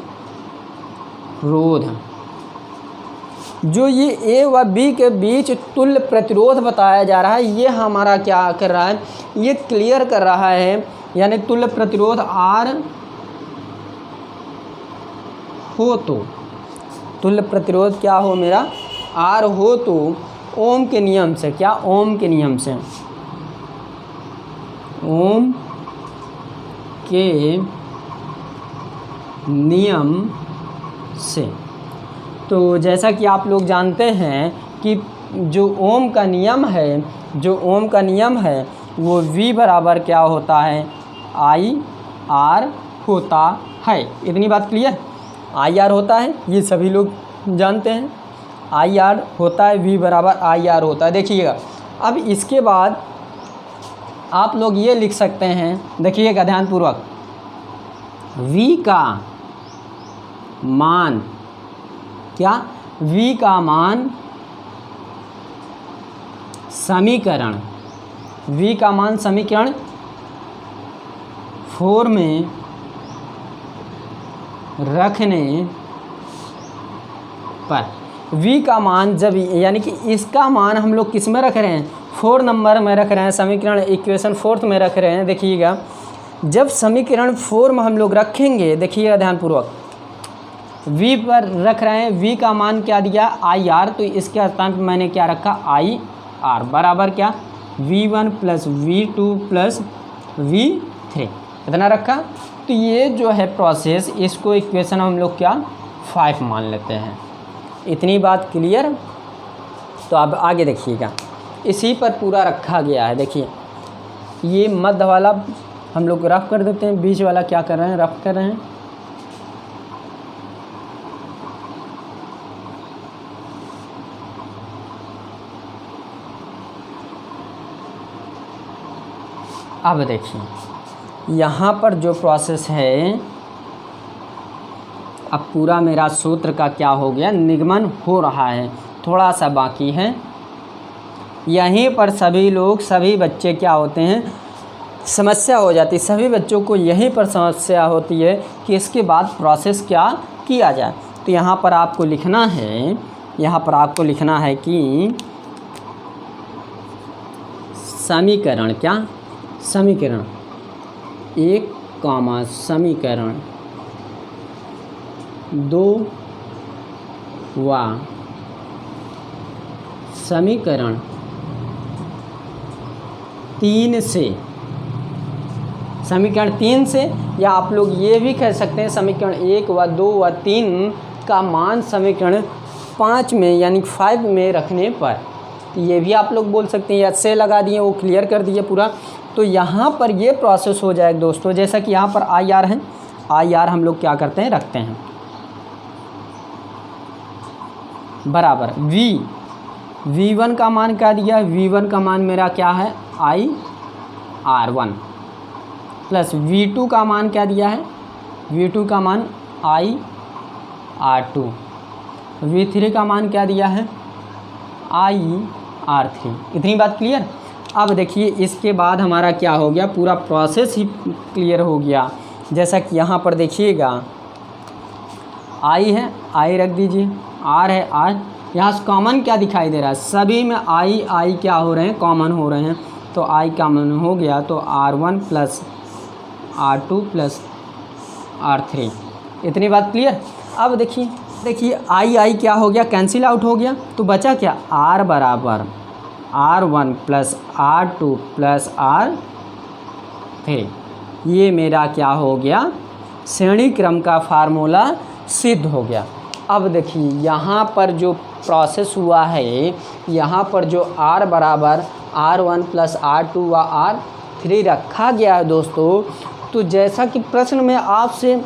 जो ये a व b के बीच तुल्य प्रतिरोध बताया जा रहा है, ये हमारा क्या कर रहा है, ये क्लियर कर रहा है। यानी तुल्य प्रतिरोध R हो तो, तुल्य प्रतिरोध क्या हो मेरा, R हो तो ओम के नियम से, क्या ओम के नियम से, ओम के नियम से। तो जैसा कि आप लोग जानते हैं कि जो ओम का नियम है, वो V बराबर क्या होता है, IR होता है। इतनी बात क्लियर, IR होता है, ये सभी लोग जानते हैं। IR होता है, V बराबर IR होता है। देखिएगा, अब इसके बाद आप लोग ये लिख सकते हैं, देखिएगा ध्यानपूर्वक, V का मान क्या, V का मान समीकरण, V का मान समीकरण 4 में रखने पर, V का मान जब, यानी कि इसका मान हम लोग किस में रख रहे हैं, 4 नंबर में रख रहे हैं, समीकरण इक्वेशन 4 में रख रहे हैं। देखिएगा, जब समीकरण 4 में हम लोग रखेंगे, देखिएगा ध्यानपूर्वक, V पर रख रहे हैं, V का मान क्या दिया, IR, तो इसके स्थान पर मैंने क्या रखा, IR बराबर क्या, V1 plus V2 plus V3, इतना रखा। तो ये जो है प्रोसेस, इसको इक्वेशन हम लोग क्या 5 मान लेते हैं। इतनी बात क्लियर। तो अब आगे देखिएगा, इसी पर पूरा रखा गया है। देखिए, ये मध्य वाला हम लोग रफ कर देते हैं, बीच वाला क्या कर रहे हैं, रफ कर रहे हैं। अब देखिए, यहाँ पर जो प्रोसेस है, अब पूरा मेरा सूत्र का क्या हो गया, निगमन हो रहा है, थोड़ा सा बाकी है। यहीं पर सभी बच्चे क्या होते हैं, समस्या हो जाती है। सभी बच्चों को यहीं पर समस्या होती है कि इसके बाद प्रोसेस क्या किया जाए। तो यहाँ पर आपको लिखना है, कि समीकरण क्या, समीकरण 1, समीकरण 2 व समीकरण 3 से, समीकरण 3 से, या आप लोग ये भी कह सकते हैं समीकरण 1 व 2 व 3 का मान समीकरण 5 में यानी 5 में रखने पर, ये भी आप लोग बोल सकते हैं। या से लगा दिए, वो क्लियर कर दिए पूरा। तो यहाँ पर ये प्रोसेस हो जाएगा दोस्तों, जैसा कि यहाँ पर IR है, IR हम लोग क्या करते हैं, रखते हैं। बराबर V1 का मान क्या दिया? V1 का मान मेरा क्या है? IR1 प्लस V2 का मान क्या दिया है? V2 का मान IR2। V3 का मान क्या दिया है? IR3। इतनी बात क्लियर? अब देखिए इसके बाद हमारा क्या हो गया, पूरा प्रोसेस ही क्लियर हो गया। जैसा कि यहाँ पर देखिएगा I है, I रख दीजिए, R है, R, यहाँ से कॉमन क्या दिखाई दे रहा है? सभी में I क्या हो रहे हैं? कॉमन हो रहे हैं। तो I कॉमन हो गया तो R1 plus R2 plus R3। इतनी बात क्लियर? अब देखिए I क्या हो गया? कैंसिल आउट हो गया। तो बचा क्या? R बराबर R1 plus R2 plus R3। ये मेरा क्या हो गया? श्रेणी क्रम का फार्मूला सिद्ध हो गया। अब देखिए यहाँ पर जो प्रोसेस हुआ है, यहाँ पर जो R बराबर R1 प्लस R2 व R3 रखा गया है दोस्तों, तो जैसा कि प्रश्न में आपसे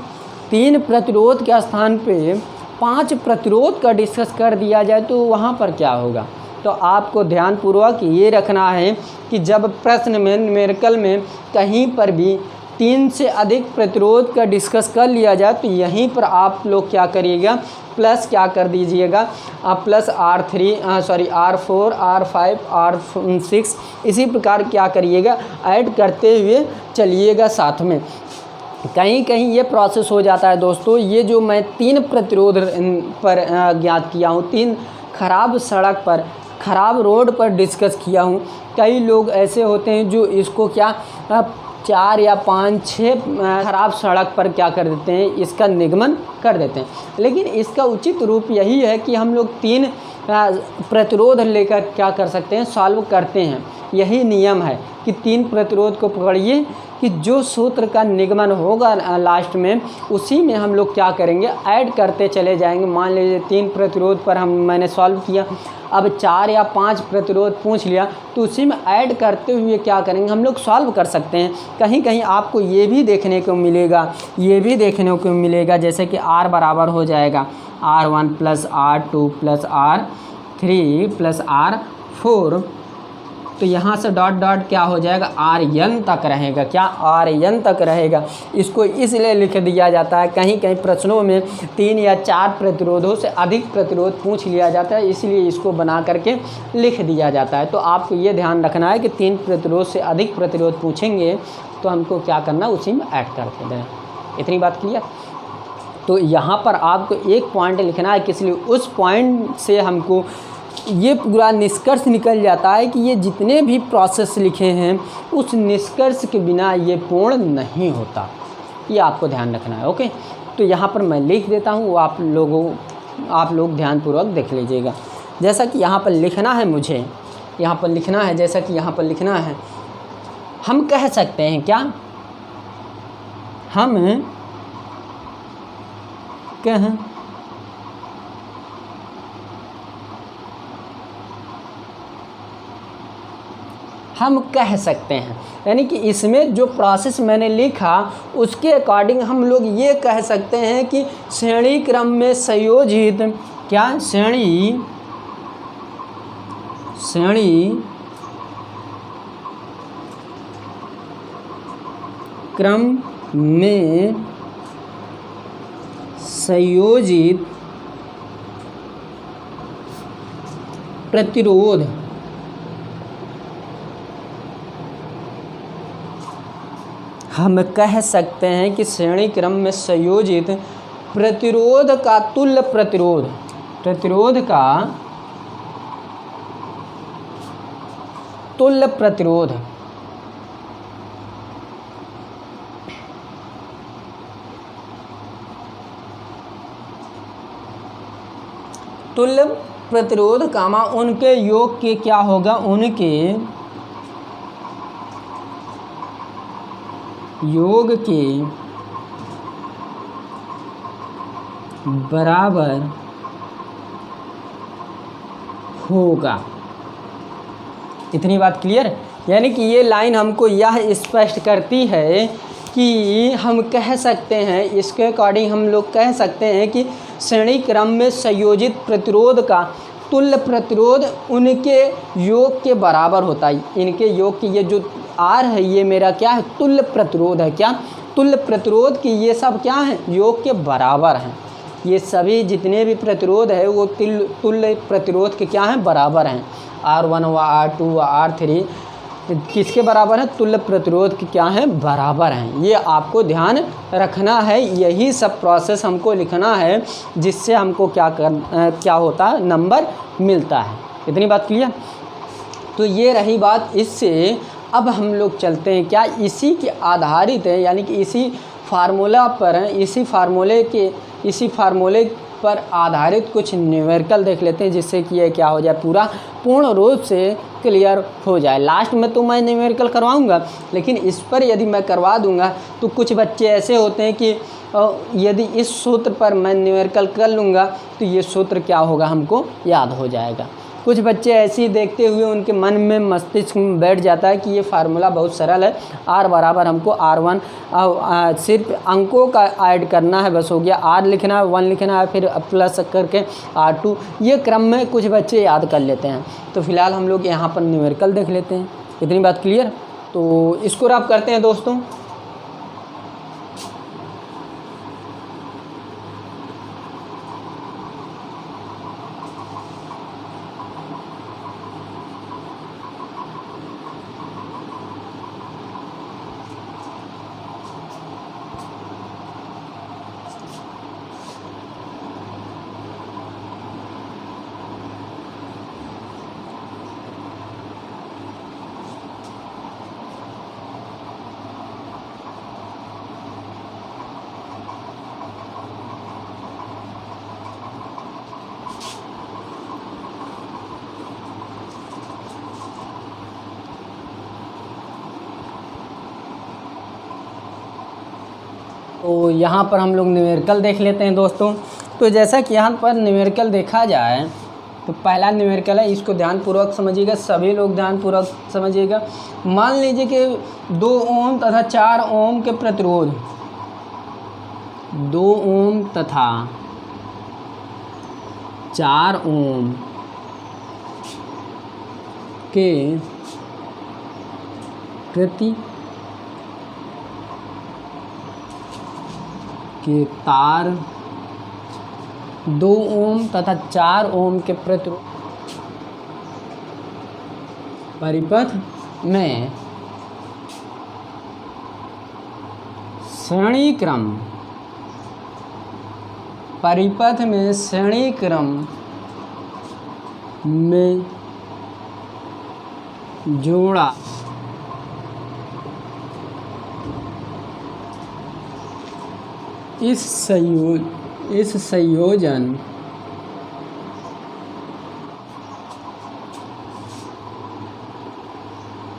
3 प्रतिरोध के स्थान पे 5 प्रतिरोध का डिस्कस कर दिया जाए तो वहाँ पर क्या होगा? तो आपको ध्यानपूर्वक ये रखना है कि जब प्रश्न में न्यूमेरिकल में कहीं पर भी 3 से अधिक प्रतिरोध का डिस्कस कर लिया जाए तो यहीं पर आप लोग क्या करिएगा? प्लस क्या कर दीजिएगा? प्लस R4, R5, R6 इसी प्रकार क्या करिएगा? ऐड करते हुए चलिएगा साथ में। कहीं कहीं ये प्रोसेस हो जाता है दोस्तों, ये जो मैं 3 प्रतिरोध पर ज्ञात किया हूँ, 3 खराब सड़क पर, खराब रोड पर डिस्कस किया हूँ। कई लोग ऐसे होते हैं जो इसको क्या 4 या 5, 6 खराब सड़क पर क्या कर देते हैं? इसका निगमन कर देते हैं। लेकिन इसका उचित रूप यही है कि हम लोग 3 प्रतिरोध लेकर क्या कर सकते हैं? सॉल्व करते हैं। यही नियम है कि 3 प्रतिरोध को पकड़िए कि जो सूत्र का निगमन होगा लास्ट में, उसी में हम लोग क्या करेंगे? ऐड करते चले जाएंगे। मान लीजिए 3 प्रतिरोध पर मैंने सॉल्व किया, अब 4 या 5 प्रतिरोध पूछ लिया तो उसी में ऐड करते हुए क्या करेंगे? हम लोग सॉल्व कर सकते हैं। कहीं कहीं आपको ये भी देखने को मिलेगा, जैसे कि R बराबर हो जाएगा R1 plus R2 plus R3 plus R4। तो यहाँ से डॉट डॉट क्या हो जाएगा? RN तक रहेगा। क्या? RN तक रहेगा। इसको इसलिए लिख दिया जाता है, कहीं कहीं प्रश्नों में 3 या 4 प्रतिरोधों से अधिक प्रतिरोध पूछ लिया जाता है, इसलिए इसको बना करके लिख दिया जाता है। तो आपको ये ध्यान रखना है कि 3 प्रतिरोध से अधिक प्रतिरोध पूछेंगे तो हमको क्या करना? उसी में ऐड कर देना। इतनी बात क्लियर? तो यहाँ पर आपको एक पॉइंट लिखना है, किस लिए? उस पॉइंट से हमको ये पूरा निष्कर्ष निकल जाता है कि ये जितने भी प्रोसेस लिखे हैं उस निष्कर्ष के बिना ये पूर्ण नहीं होता। ये आपको ध्यान रखना है। ओके, तो यहाँ पर मैं लिख देता हूँ, वो आप लोग ध्यानपूर्वक देख लीजिएगा। जैसा कि यहाँ पर लिखना है, मुझे यहाँ पर लिखना है, जैसा कि यहाँ पर लिखना है, हम कह सकते हैं क्या? हम कह सकते हैं, यानी कि इसमें जो प्रोसेस मैंने लिखा उसके अकॉर्डिंग हम लोग ये कह सकते हैं कि श्रेणी क्रम में संयोजित क्या? श्रेणी क्रम में संयोजित प्रतिरोध हम कह सकते हैं कि श्रेणी क्रम में संयोजित प्रतिरोध का तुल्य प्रतिरोध, प्रतिरोध का तुल्य प्रतिरोध तुल्य प्रतिरोध कामा उनके योग के क्या होगा? उनके योग के बराबर होगा। इतनी बात क्लियर? यानी कि ये लाइन हमको यह स्पष्ट करती है कि हम कह सकते हैं, इसके अकॉर्डिंग हम लोग कह सकते हैं कि श्रेणी क्रम में संयोजित प्रतिरोध का तुल्य प्रतिरोध उनके योग के बराबर होता है। इनके योग की ये जो R है ये मेरा क्या है, तुल्य प्रतिरोध है। क्या तुल्य प्रतिरोध की ये सब क्या है, योग के बराबर हैं। ये सभी जितने भी प्रतिरोध है वो तुल्य प्रतिरोध के क्या हैं, बराबर हैं। R1 व R2 व R3 किसके बराबर है, तुल्य प्रतिरोध के क्या हैं, बराबर हैं। ये आपको ध्यान रखना है, यही सब प्रोसेस हमको लिखना है जिससे हमको क्या होता है, नंबर मिलता है। इतनी बात क्लियर। तो ये रही बात इससे। अब हम लोग चलते हैं क्या, इसी के आधारित है, यानी कि इसी फार्मूला पर हैं, इसी फार्मूले पर आधारित कुछ न्यूमेरिकल देख लेते हैं जिससे कि ये क्या हो जाए, पूरा पूर्ण रूप से क्लियर हो जाए। लास्ट में तो मैं न्यूमेरिकल करवाऊंगा, लेकिन इस पर यदि मैं करवा दूंगा तो कुछ बच्चे ऐसे होते हैं कि यदि इस सूत्र पर मैं न्यूमेरिकल कर लूँगा तो ये सूत्र क्या होगा, हमको याद हो जाएगा। कुछ बच्चे ऐसे ही देखते हुए उनके मन में मस्तिष्क में बैठ जाता है कि ये फार्मूला बहुत सरल है, R बराबर हमको R1 सिर्फ अंकों का ऐड करना है, बस हो गया। R लिखना है, 1 लिखना है, फिर प्लस करके R2, ये क्रम में कुछ बच्चे याद कर लेते हैं। तो फिलहाल हम लोग यहाँ पर न्यूमेरिकल देख लेते हैं। इतनी बात क्लियर। तो इसको रब करते हैं दोस्तों। तो यहाँ पर हम लोग न्यूमेरिकल देख लेते हैं दोस्तों। तो जैसा कि यहाँ पर न्यूमेरिकल देखा जाए तो पहला न्यूमेरिकल है, इसको ध्यानपूर्वक समझिएगा, सभी लोग ध्यानपूर्वक समझिएगा। मान लीजिए कि 2 ओम तथा 4 ओम के प्रतिरोध, 2 ओम तथा 4 ओम के के तार 2 ओम तथा 4 ओम के प्रतिरोध परिपथ में श्रेणी क्रम, परिपथ में श्रेणी क्रम में जोड़ा इस संयोजन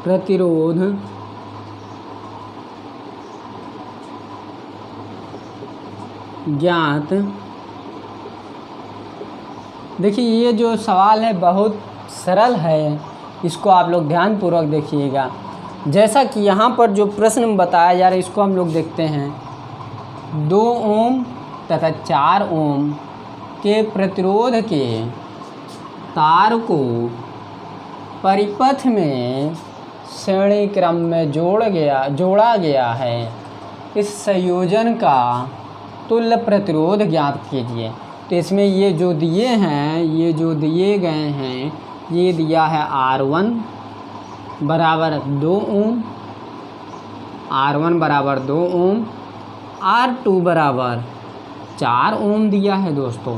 प्रतिरोध ज्ञात। देखिए ये जो सवाल है बहुत सरल है, इसको आप लोग ध्यानपूर्वक देखिएगा। जैसा कि यहाँ पर जो प्रश्न बताया जा रहा है इसको हम लोग देखते हैं। 2 ओम तथा 4 ओम के प्रतिरोध के तार को परिपथ में श्रेणी क्रम में जोड़ा गया है। इस संयोजन का तुल्य प्रतिरोध ज्ञात कीजिए। तो इसमें ये जो दिए गए हैं, ये दिया है R1 बराबर 2 ओम, R1 बराबर 2 ओम, R2 बराबर 4 ओम दिया है दोस्तों।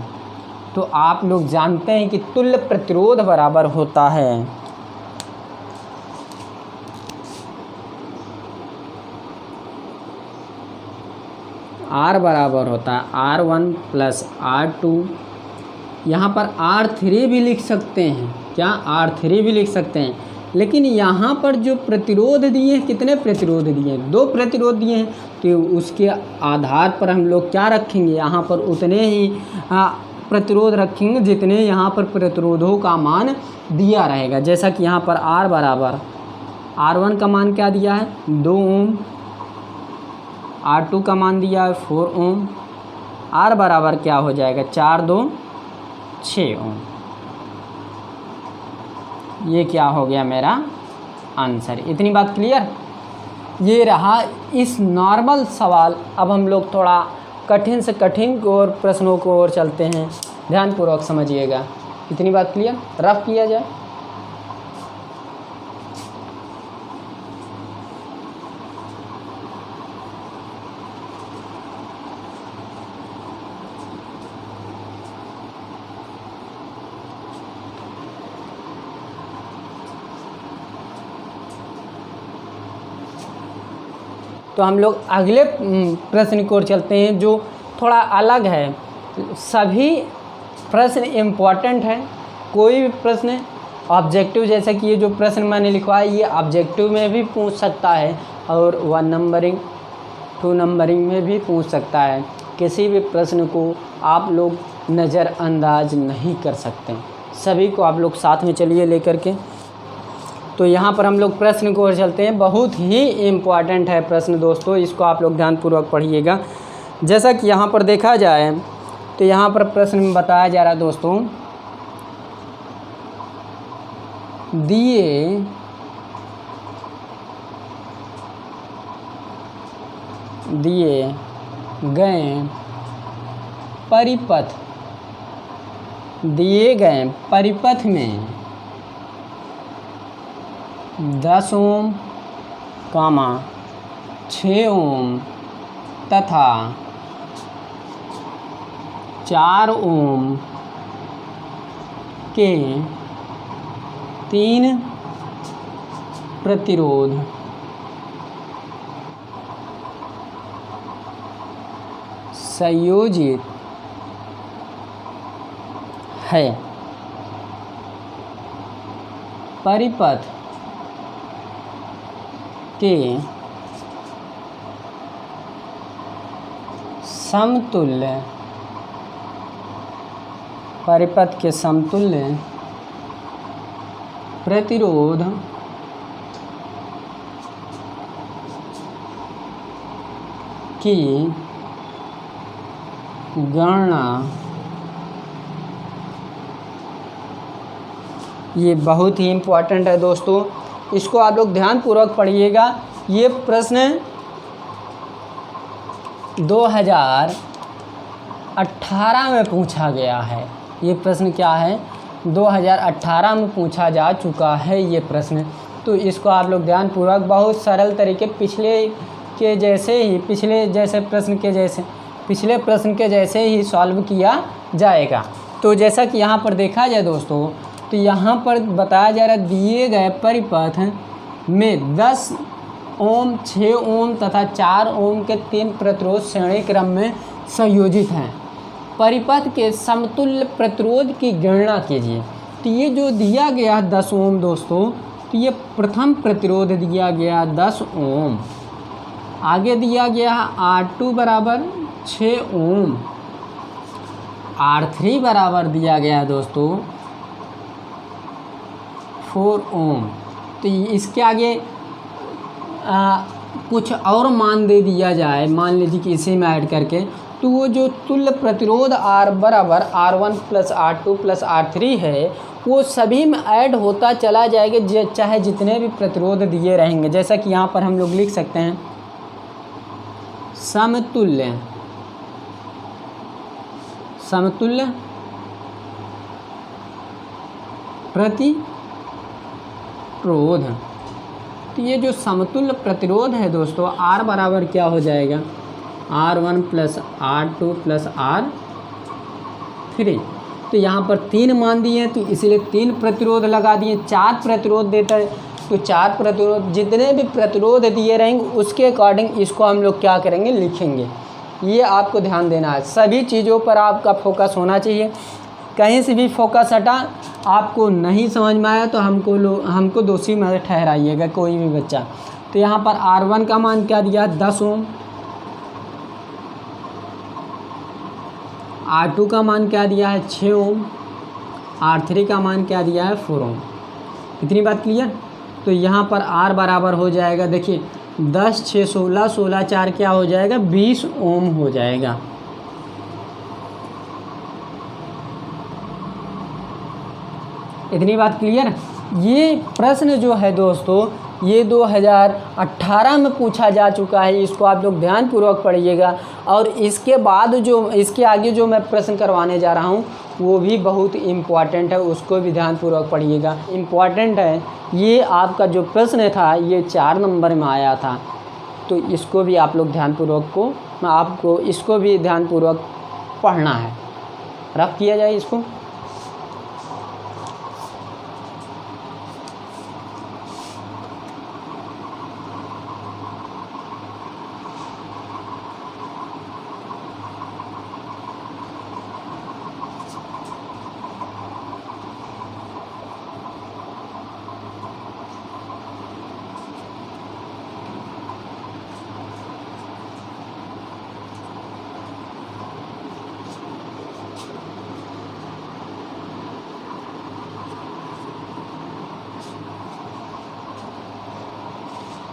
तो आप लोग जानते हैं कि तुल्य प्रतिरोध बराबर होता है R बराबर होता है R1 प्लस R2। यहाँ पर R3 भी लिख सकते हैं, क्या R3 भी लिख सकते हैं, लेकिन यहाँ पर जो प्रतिरोध दिए हैं, कितने प्रतिरोध दिए हैं, 2 प्रतिरोध दिए हैं, तो उसके आधार पर हम लोग क्या रखेंगे, यहाँ पर उतने ही प्रतिरोध रखेंगे जितने यहाँ पर प्रतिरोधों का मान दिया रहेगा। जैसा कि यहाँ पर R बराबर R1 का मान क्या दिया है 2 ओम, R2 का मान दिया है 4 ओम, आर बराबर क्या हो जाएगा 4 2 6 ओम। ये क्या हो गया मेरा आंसर। इतनी बात क्लियर। ये रहा इस नॉर्मल सवाल। अब हम लोग थोड़ा कठिन से कठिन की ओर प्रश्नों को ओर चलते हैं, ध्यानपूर्वक समझिएगा। इतनी बात क्लियर। रफ किया जाए। तो हम लोग अगले प्रश्न की ओर चलते हैं जो थोड़ा अलग है। सभी प्रश्न इम्पॉर्टेंट है। कोई भी प्रश्न ऑब्जेक्टिव, जैसे कि ये जो प्रश्न मैंने लिखवाया ये ऑब्जेक्टिव में भी पूछ सकता है और 1 नंबरिंग 2 नंबरिंग में भी पूछ सकता है। किसी भी प्रश्न को आप लोग नज़रअंदाज नहीं कर सकते। सभी को आप लोग साथ में चलिए लेकर के। तो यहाँ पर हम लोग प्रश्न की ओर चलते हैं। बहुत ही इम्पॉर्टेंट है प्रश्न दोस्तों, इसको आप लोग ध्यानपूर्वक पढ़िएगा। जैसा कि यहाँ पर देखा जाए तो यहाँ पर प्रश्न में बताया जा रहा है दोस्तों, दिए गए परिपथ में 10 ओम, 6 ओम तथा 4 ओम के 3 प्रतिरोध संयोजित है। परिपथ के समतुल्य प्रतिरोध की गणना, ये बहुत ही इम्पोर्टेंट है दोस्तों, इसको आप लोग ध्यानपूर्वक पढ़िएगा। ये प्रश्न 2018 में पूछा गया है। ये प्रश्न क्या है 2018 में पूछा जा चुका है ये प्रश्न। तो इसको आप लोग ध्यानपूर्वक बहुत सरल तरीके पिछले प्रश्न के जैसे ही सॉल्व किया जाएगा। तो जैसा कि यहाँ पर देखा जाए दोस्तों, तो यहाँ पर बताया जा रहा है दिए गए परिपथ में 10 ओम, 6 ओम तथा 4 ओम के 3 प्रतिरोध श्रेणी क्रम में संयोजित हैं। परिपथ के समतुल्य प्रतिरोध की गणना कीजिए। तो ये जो दिया गया 10 ओम दोस्तों, तो ये प्रथम प्रतिरोध दिया गया 10 ओम। आगे दिया गया R2 बराबर 6 ओम, R3 बराबर दिया गया दोस्तों 4 ओम। तो इसके आगे कुछ और मान दे दिया जाए, मान लीजिए कि इसी में ऐड करके, तो वो जो तुल्य प्रतिरोध R बराबर R1 plus R2 plus R3 है वो सभी में ऐड होता चला जाएगा, चाहे जितने भी प्रतिरोध दिए रहेंगे। जैसा कि यहाँ पर हम लोग लिख सकते हैं समतुल्य प्रतिरोध। तो ये जो समतुल्य प्रतिरोध है दोस्तों, R बराबर क्या हो जाएगा R1 plus R2 plus R3। तो यहाँ पर 3 मान दिए हैं तो इसलिए 3 प्रतिरोध लगा दिए। 4 प्रतिरोध देता है तो 4 प्रतिरोध, जितने भी प्रतिरोध दिए रहेंगे उसके अकॉर्डिंग इसको हम लोग क्या करेंगे, लिखेंगे। ये आपको ध्यान देना है, सभी चीज़ों पर आपका फोकस होना चाहिए। कहीं से भी फोकस हटा, आपको नहीं समझ में आया तो हमको दोषी मत ठहराइएगा कोई भी बच्चा। तो यहाँ पर R1 का मान क्या दिया 10 ओम, R2 का मान क्या दिया है 6 ओम, R3 का मान क्या दिया है 4 ओम। इतनी बात क्लियर। तो यहाँ पर R बराबर हो जाएगा, देखिए 10 6 16 16 4 क्या हो जाएगा 20 ओम हो जाएगा। इतनी बात क्लियर। ये प्रश्न जो है दोस्तों ये 2018 में पूछा जा चुका है, इसको आप लोग ध्यानपूर्वक पढ़िएगा। और इसके बाद जो इसके आगे जो मैं प्रश्न करवाने जा रहा हूँ वो भी बहुत इम्पॉर्टेंट है, उसको भी ध्यानपूर्वक पढ़िएगा, इम्पॉर्टेंट है। ये आपका जो प्रश्न था ये 4 नंबर में आया था, तो इसको भी आप लोग आपको इसको भी ध्यानपूर्वक पढ़ना है। रफ किया जाए इसको।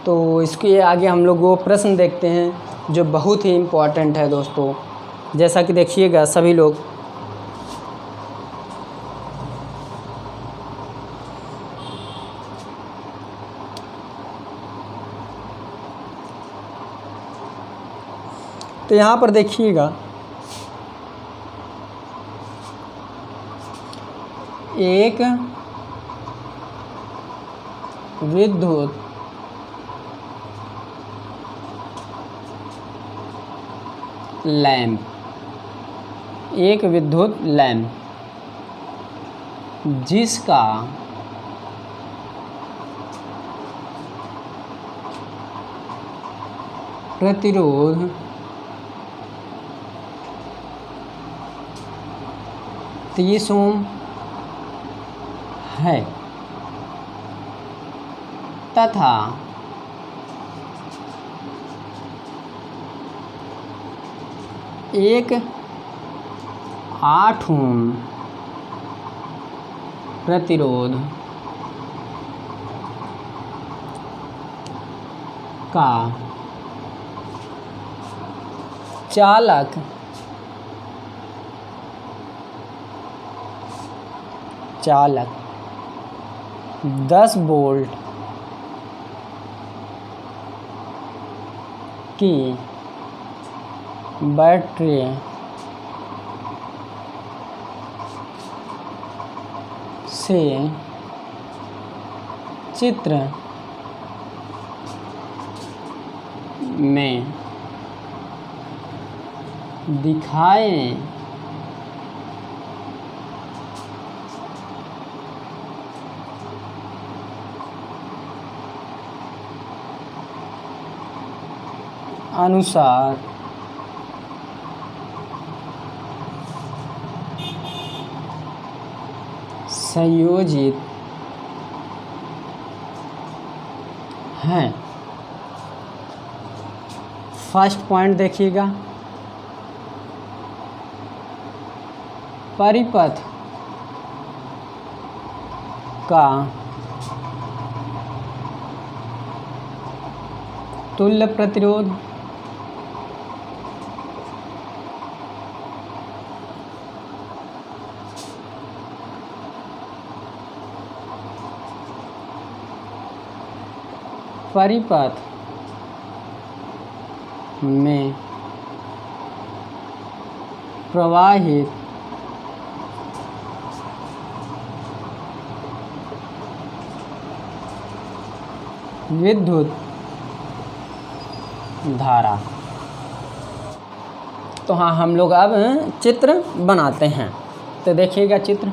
तो इसके आगे हम लोग वो प्रश्न देखते हैं जो बहुत ही इम्पोर्टेंट है दोस्तों। जैसा कि देखिएगा सभी लोग, तो यहाँ पर देखिएगा एक विद्युत लैंप, एक विद्युत लैंप जिसका प्रतिरोध 30 ओम है तथा एक 8 ओम प्रतिरोध का चालक चालक 10 वोल्ट की बैटरी से चित्र में दिखाए अनुसार संयोजित हैं। फर्स्ट पॉइंट देखिएगा, परिपथ का तुल्य प्रतिरोध परिपथ में प्रवाहित विद्युत धारा। तो हाँ, हम लोग अब चित्र बनाते हैं। तो देखिएगा चित्र,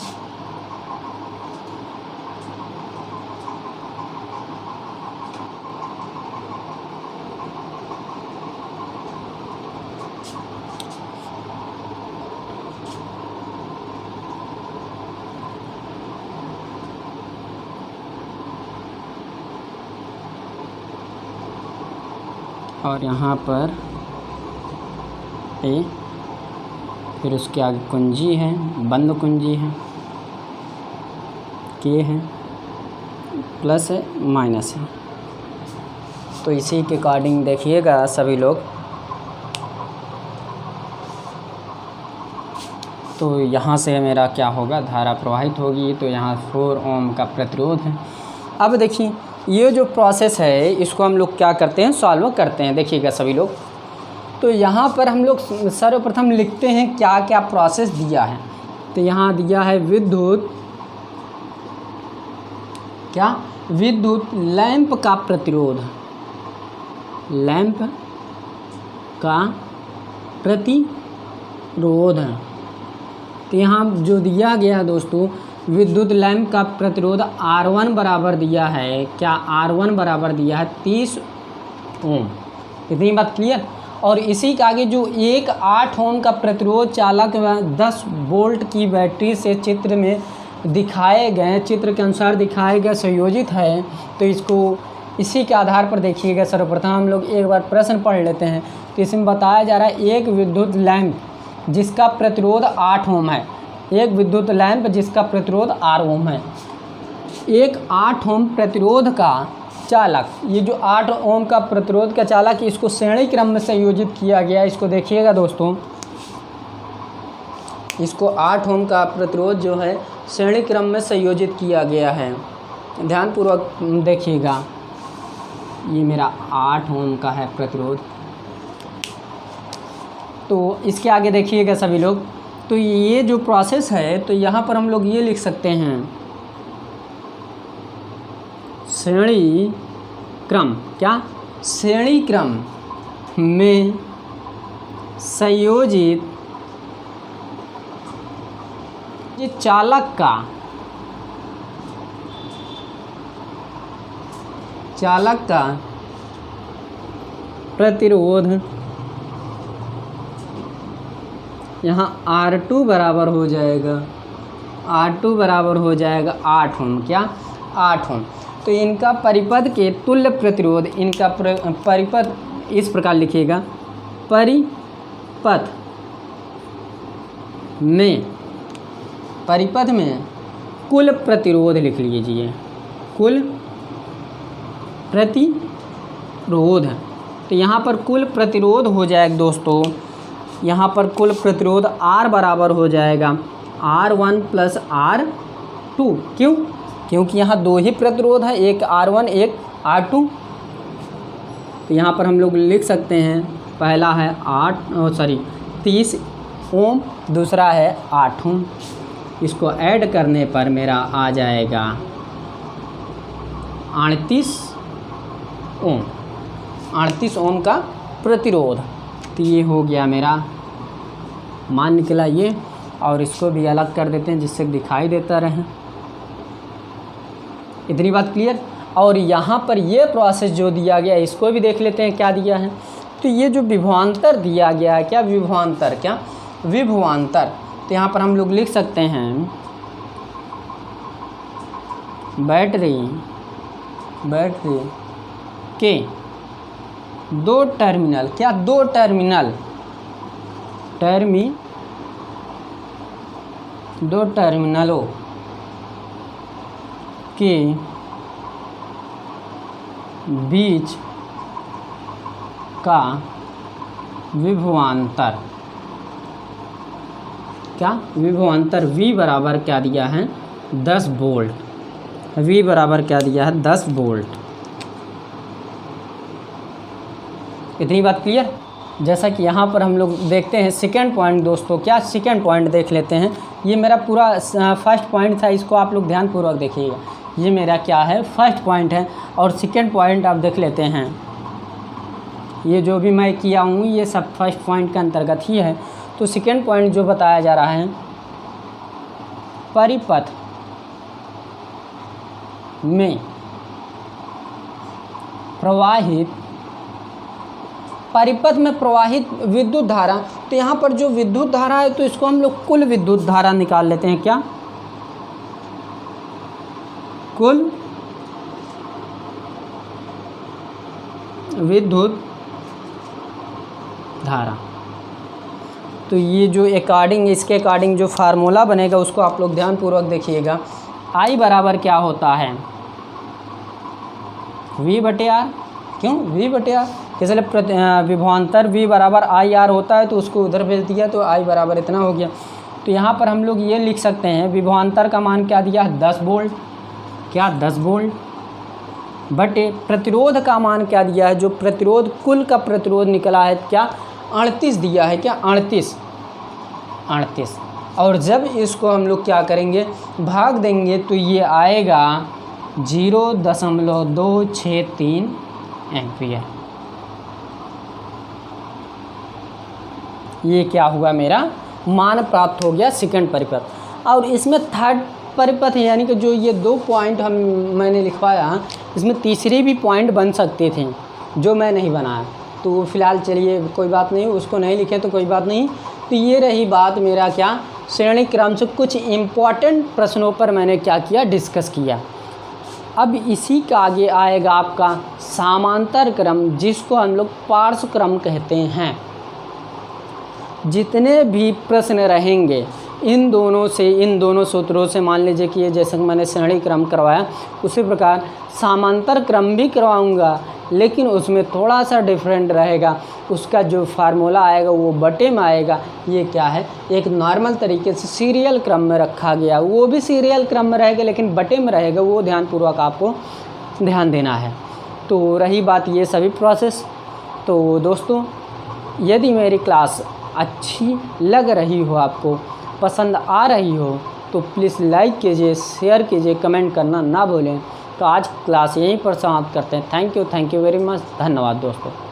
और यहाँ पर ए, फिर उसके आगे कुंजी है, बंद कुंजी है, के है, प्लस है, माइनस है। तो इसी के अकॉर्डिंग देखिएगा सभी लोग। तो यहाँ से मेरा क्या होगा, धारा प्रवाहित होगी। तो यहाँ 4 ओम का प्रतिरोध है। अब देखिए ये जो प्रोसेस है इसको हम लोग क्या करते हैं, सॉल्व करते हैं। देखिएगा सभी लोग, तो यहाँ पर हम लोग सर्वप्रथम लिखते हैं क्या क्या प्रोसेस दिया है। तो यहाँ दिया है विद्युत लैंप का प्रतिरोध, लैंप का प्रतिरोध। तो यहाँ जो दिया गया है दोस्तों, विद्युत लैंप का प्रतिरोध R1 बराबर दिया है, क्या R1 बराबर दिया है 30 ओम। इतनी बात क्लियर। और इसी के आगे जो 8 ओम का प्रतिरोध चालक 10 वोल्ट की बैटरी से चित्र में दिखाए गए, चित्र के अनुसार दिखाए गए संयोजित है। तो इसको इसी के आधार पर देखिएगा, सर्वप्रथम हम लोग एक बार प्रश्न पढ़ लेते हैं। तो इसमें बताया जा रहा है एक विद्युत लैंप जिसका प्रतिरोध 8 ओम है, एक विद्युत लैंप जिसका प्रतिरोध R ओम है, एक 8 ओम प्रतिरोध का चालक, ये जो 8 ओम का प्रतिरोध का चालक, इसको श्रेणी क्रम में संयोजित किया गया। इसको देखिएगा दोस्तों, इसको 8 ओम का प्रतिरोध जो है श्रेणी क्रम में संयोजित किया गया है। ध्यानपूर्वक देखिएगा, ये मेरा 8 ओम का है प्रतिरोध। तो इसके आगे देखिएगा सभी लोग, तो ये जो प्रोसेस है, तो यहाँ पर हम लोग ये लिख सकते हैं श्रेणी क्रम, क्या श्रेणी क्रम में संयोजित ये चालक का प्रतिरोध यहाँ R2 बराबर हो जाएगा, R2 बराबर हो जाएगा 8 ओम, क्या 8 ओम। तो इनका परिपथ के तुल्य प्रतिरोध, इनका परिपथ इस प्रकार लिखिएगा, परिपथ में कुल प्रतिरोध लिख लीजिए, कुल प्रतिरोध। तो यहाँ पर कुल प्रतिरोध हो जाएगा दोस्तों, यहाँ पर कुल प्रतिरोध R बराबर हो जाएगा R1 प्लस R2। क्यों? क्योंकि यहाँ 2 ही प्रतिरोध है, एक R1 एक R2। तो यहाँ पर हम लोग लिख सकते हैं, पहला है 30 ओम, दूसरा है 8 ओम। इसको ऐड करने पर मेरा आ जाएगा 38 ओम, 38 ओम का प्रतिरोध। तो ये हो गया मेरा मान निकला ये, और इसको भी अलग कर देते हैं जिससे दिखाई देता रहे। इतनी बात क्लियर। और यहाँ पर ये प्रोसेस जो दिया गया है इसको भी देख लेते हैं क्या दिया है। तो ये जो विभवांतर दिया गया है, क्या विभवांतर, क्या विभवांतर। तो यहाँ पर हम लोग लिख सकते हैं बैटरी के 2 टर्मिनल, क्या 2 टर्मिनलों के बीच का विभवांतर, क्या विभवांतर V बराबर क्या दिया है 10 वोल्ट, V बराबर क्या दिया है 10 वोल्ट। इतनी बात क्लियर। जैसा कि यहाँ पर हम लोग देखते हैं सेकेंड पॉइंट दोस्तों, क्या सेकेंड पॉइंट देख लेते हैं। ये मेरा पूरा फर्स्ट पॉइंट था, इसको आप लोग ध्यानपूर्वक देखिएगा। ये मेरा क्या है फर्स्ट पॉइंट है, और सेकेंड पॉइंट आप देख लेते हैं। ये जो भी मैं किया हूँ ये सब फर्स्ट पॉइंट के अंतर्गत ही है। तो सेकेंड पॉइंट जो बताया जा रहा है, परिपथ में प्रवाहित विद्युत धारा। तो यहाँ पर जो विद्युत धारा है तो इसको हम लोग कुल विद्युत धारा निकाल लेते हैं, क्या कुल विद्युत धारा। तो ये जो इसके अकॉर्डिंग जो फार्मूला बनेगा उसको आप लोग ध्यानपूर्वक देखिएगा। I बराबर क्या होता है V/R। क्यों V/R? इसलिए विभवांतर V बराबर IR होता है, तो उसको उधर भेज दिया तो I बराबर इतना हो गया। तो यहाँ पर हम लोग ये लिख सकते हैं विभवांतर का मान क्या दिया है 10 वोल्ट, क्या 10 वोल्ट, बटे प्रतिरोध का मान क्या दिया है, जो प्रतिरोध कुल का प्रतिरोध निकला है क्या 38 दिया है, क्या 38। और जब इसको हम लोग क्या करेंगे भाग देंगे तो ये आएगा 0.263 एम्पियर। ये क्या हुआ मेरा मान प्राप्त हो गया सेकंड परिपथ। और इसमें थर्ड परिपथ है, यानी कि जो ये 2 पॉइंट मैंने लिखवाया, इसमें तीसरे भी पॉइंट बन सकते थे जो मैं नहीं बनाया, तो फिलहाल चलिए कोई बात नहीं, उसको नहीं लिखे तो कोई बात नहीं। तो ये रही बात मेरा क्या श्रेणी क्रम से कुछ इम्पॉर्टेंट प्रश्नों पर मैंने क्या किया डिस्कस किया। अब इसी का आगे आएगा आपका समांतर क्रम, जिसको हम लोग पार्श्व क्रम कहते हैं। जितने भी प्रश्न रहेंगे इन दोनों सूत्रों से, मान लीजिए कि ये जैसे मैंने श्रेणी क्रम करवाया उसी प्रकार समांतर क्रम भी करवाऊंगा, लेकिन उसमें थोड़ा सा डिफरेंट रहेगा। उसका जो फार्मूला आएगा वो बटे में आएगा। ये क्या है एक नॉर्मल तरीके से सीरियल क्रम में रखा गया, वो भी सीरियल क्रम में रहेगा लेकिन बटे में रहेगा, वो ध्यानपूर्वक आपको ध्यान देना है। तो रही बात ये सभी प्रोसेस। तो दोस्तों यदि मेरी क्लास अच्छी लग रही हो, आपको पसंद आ रही हो, तो प्लीज़ लाइक कीजिए, शेयर कीजिए, कमेंट करना ना भूलें। तो आज क्लास यहीं पर समाप्त करते हैं। थैंक यू वेरी मच, धन्यवाद दोस्तों।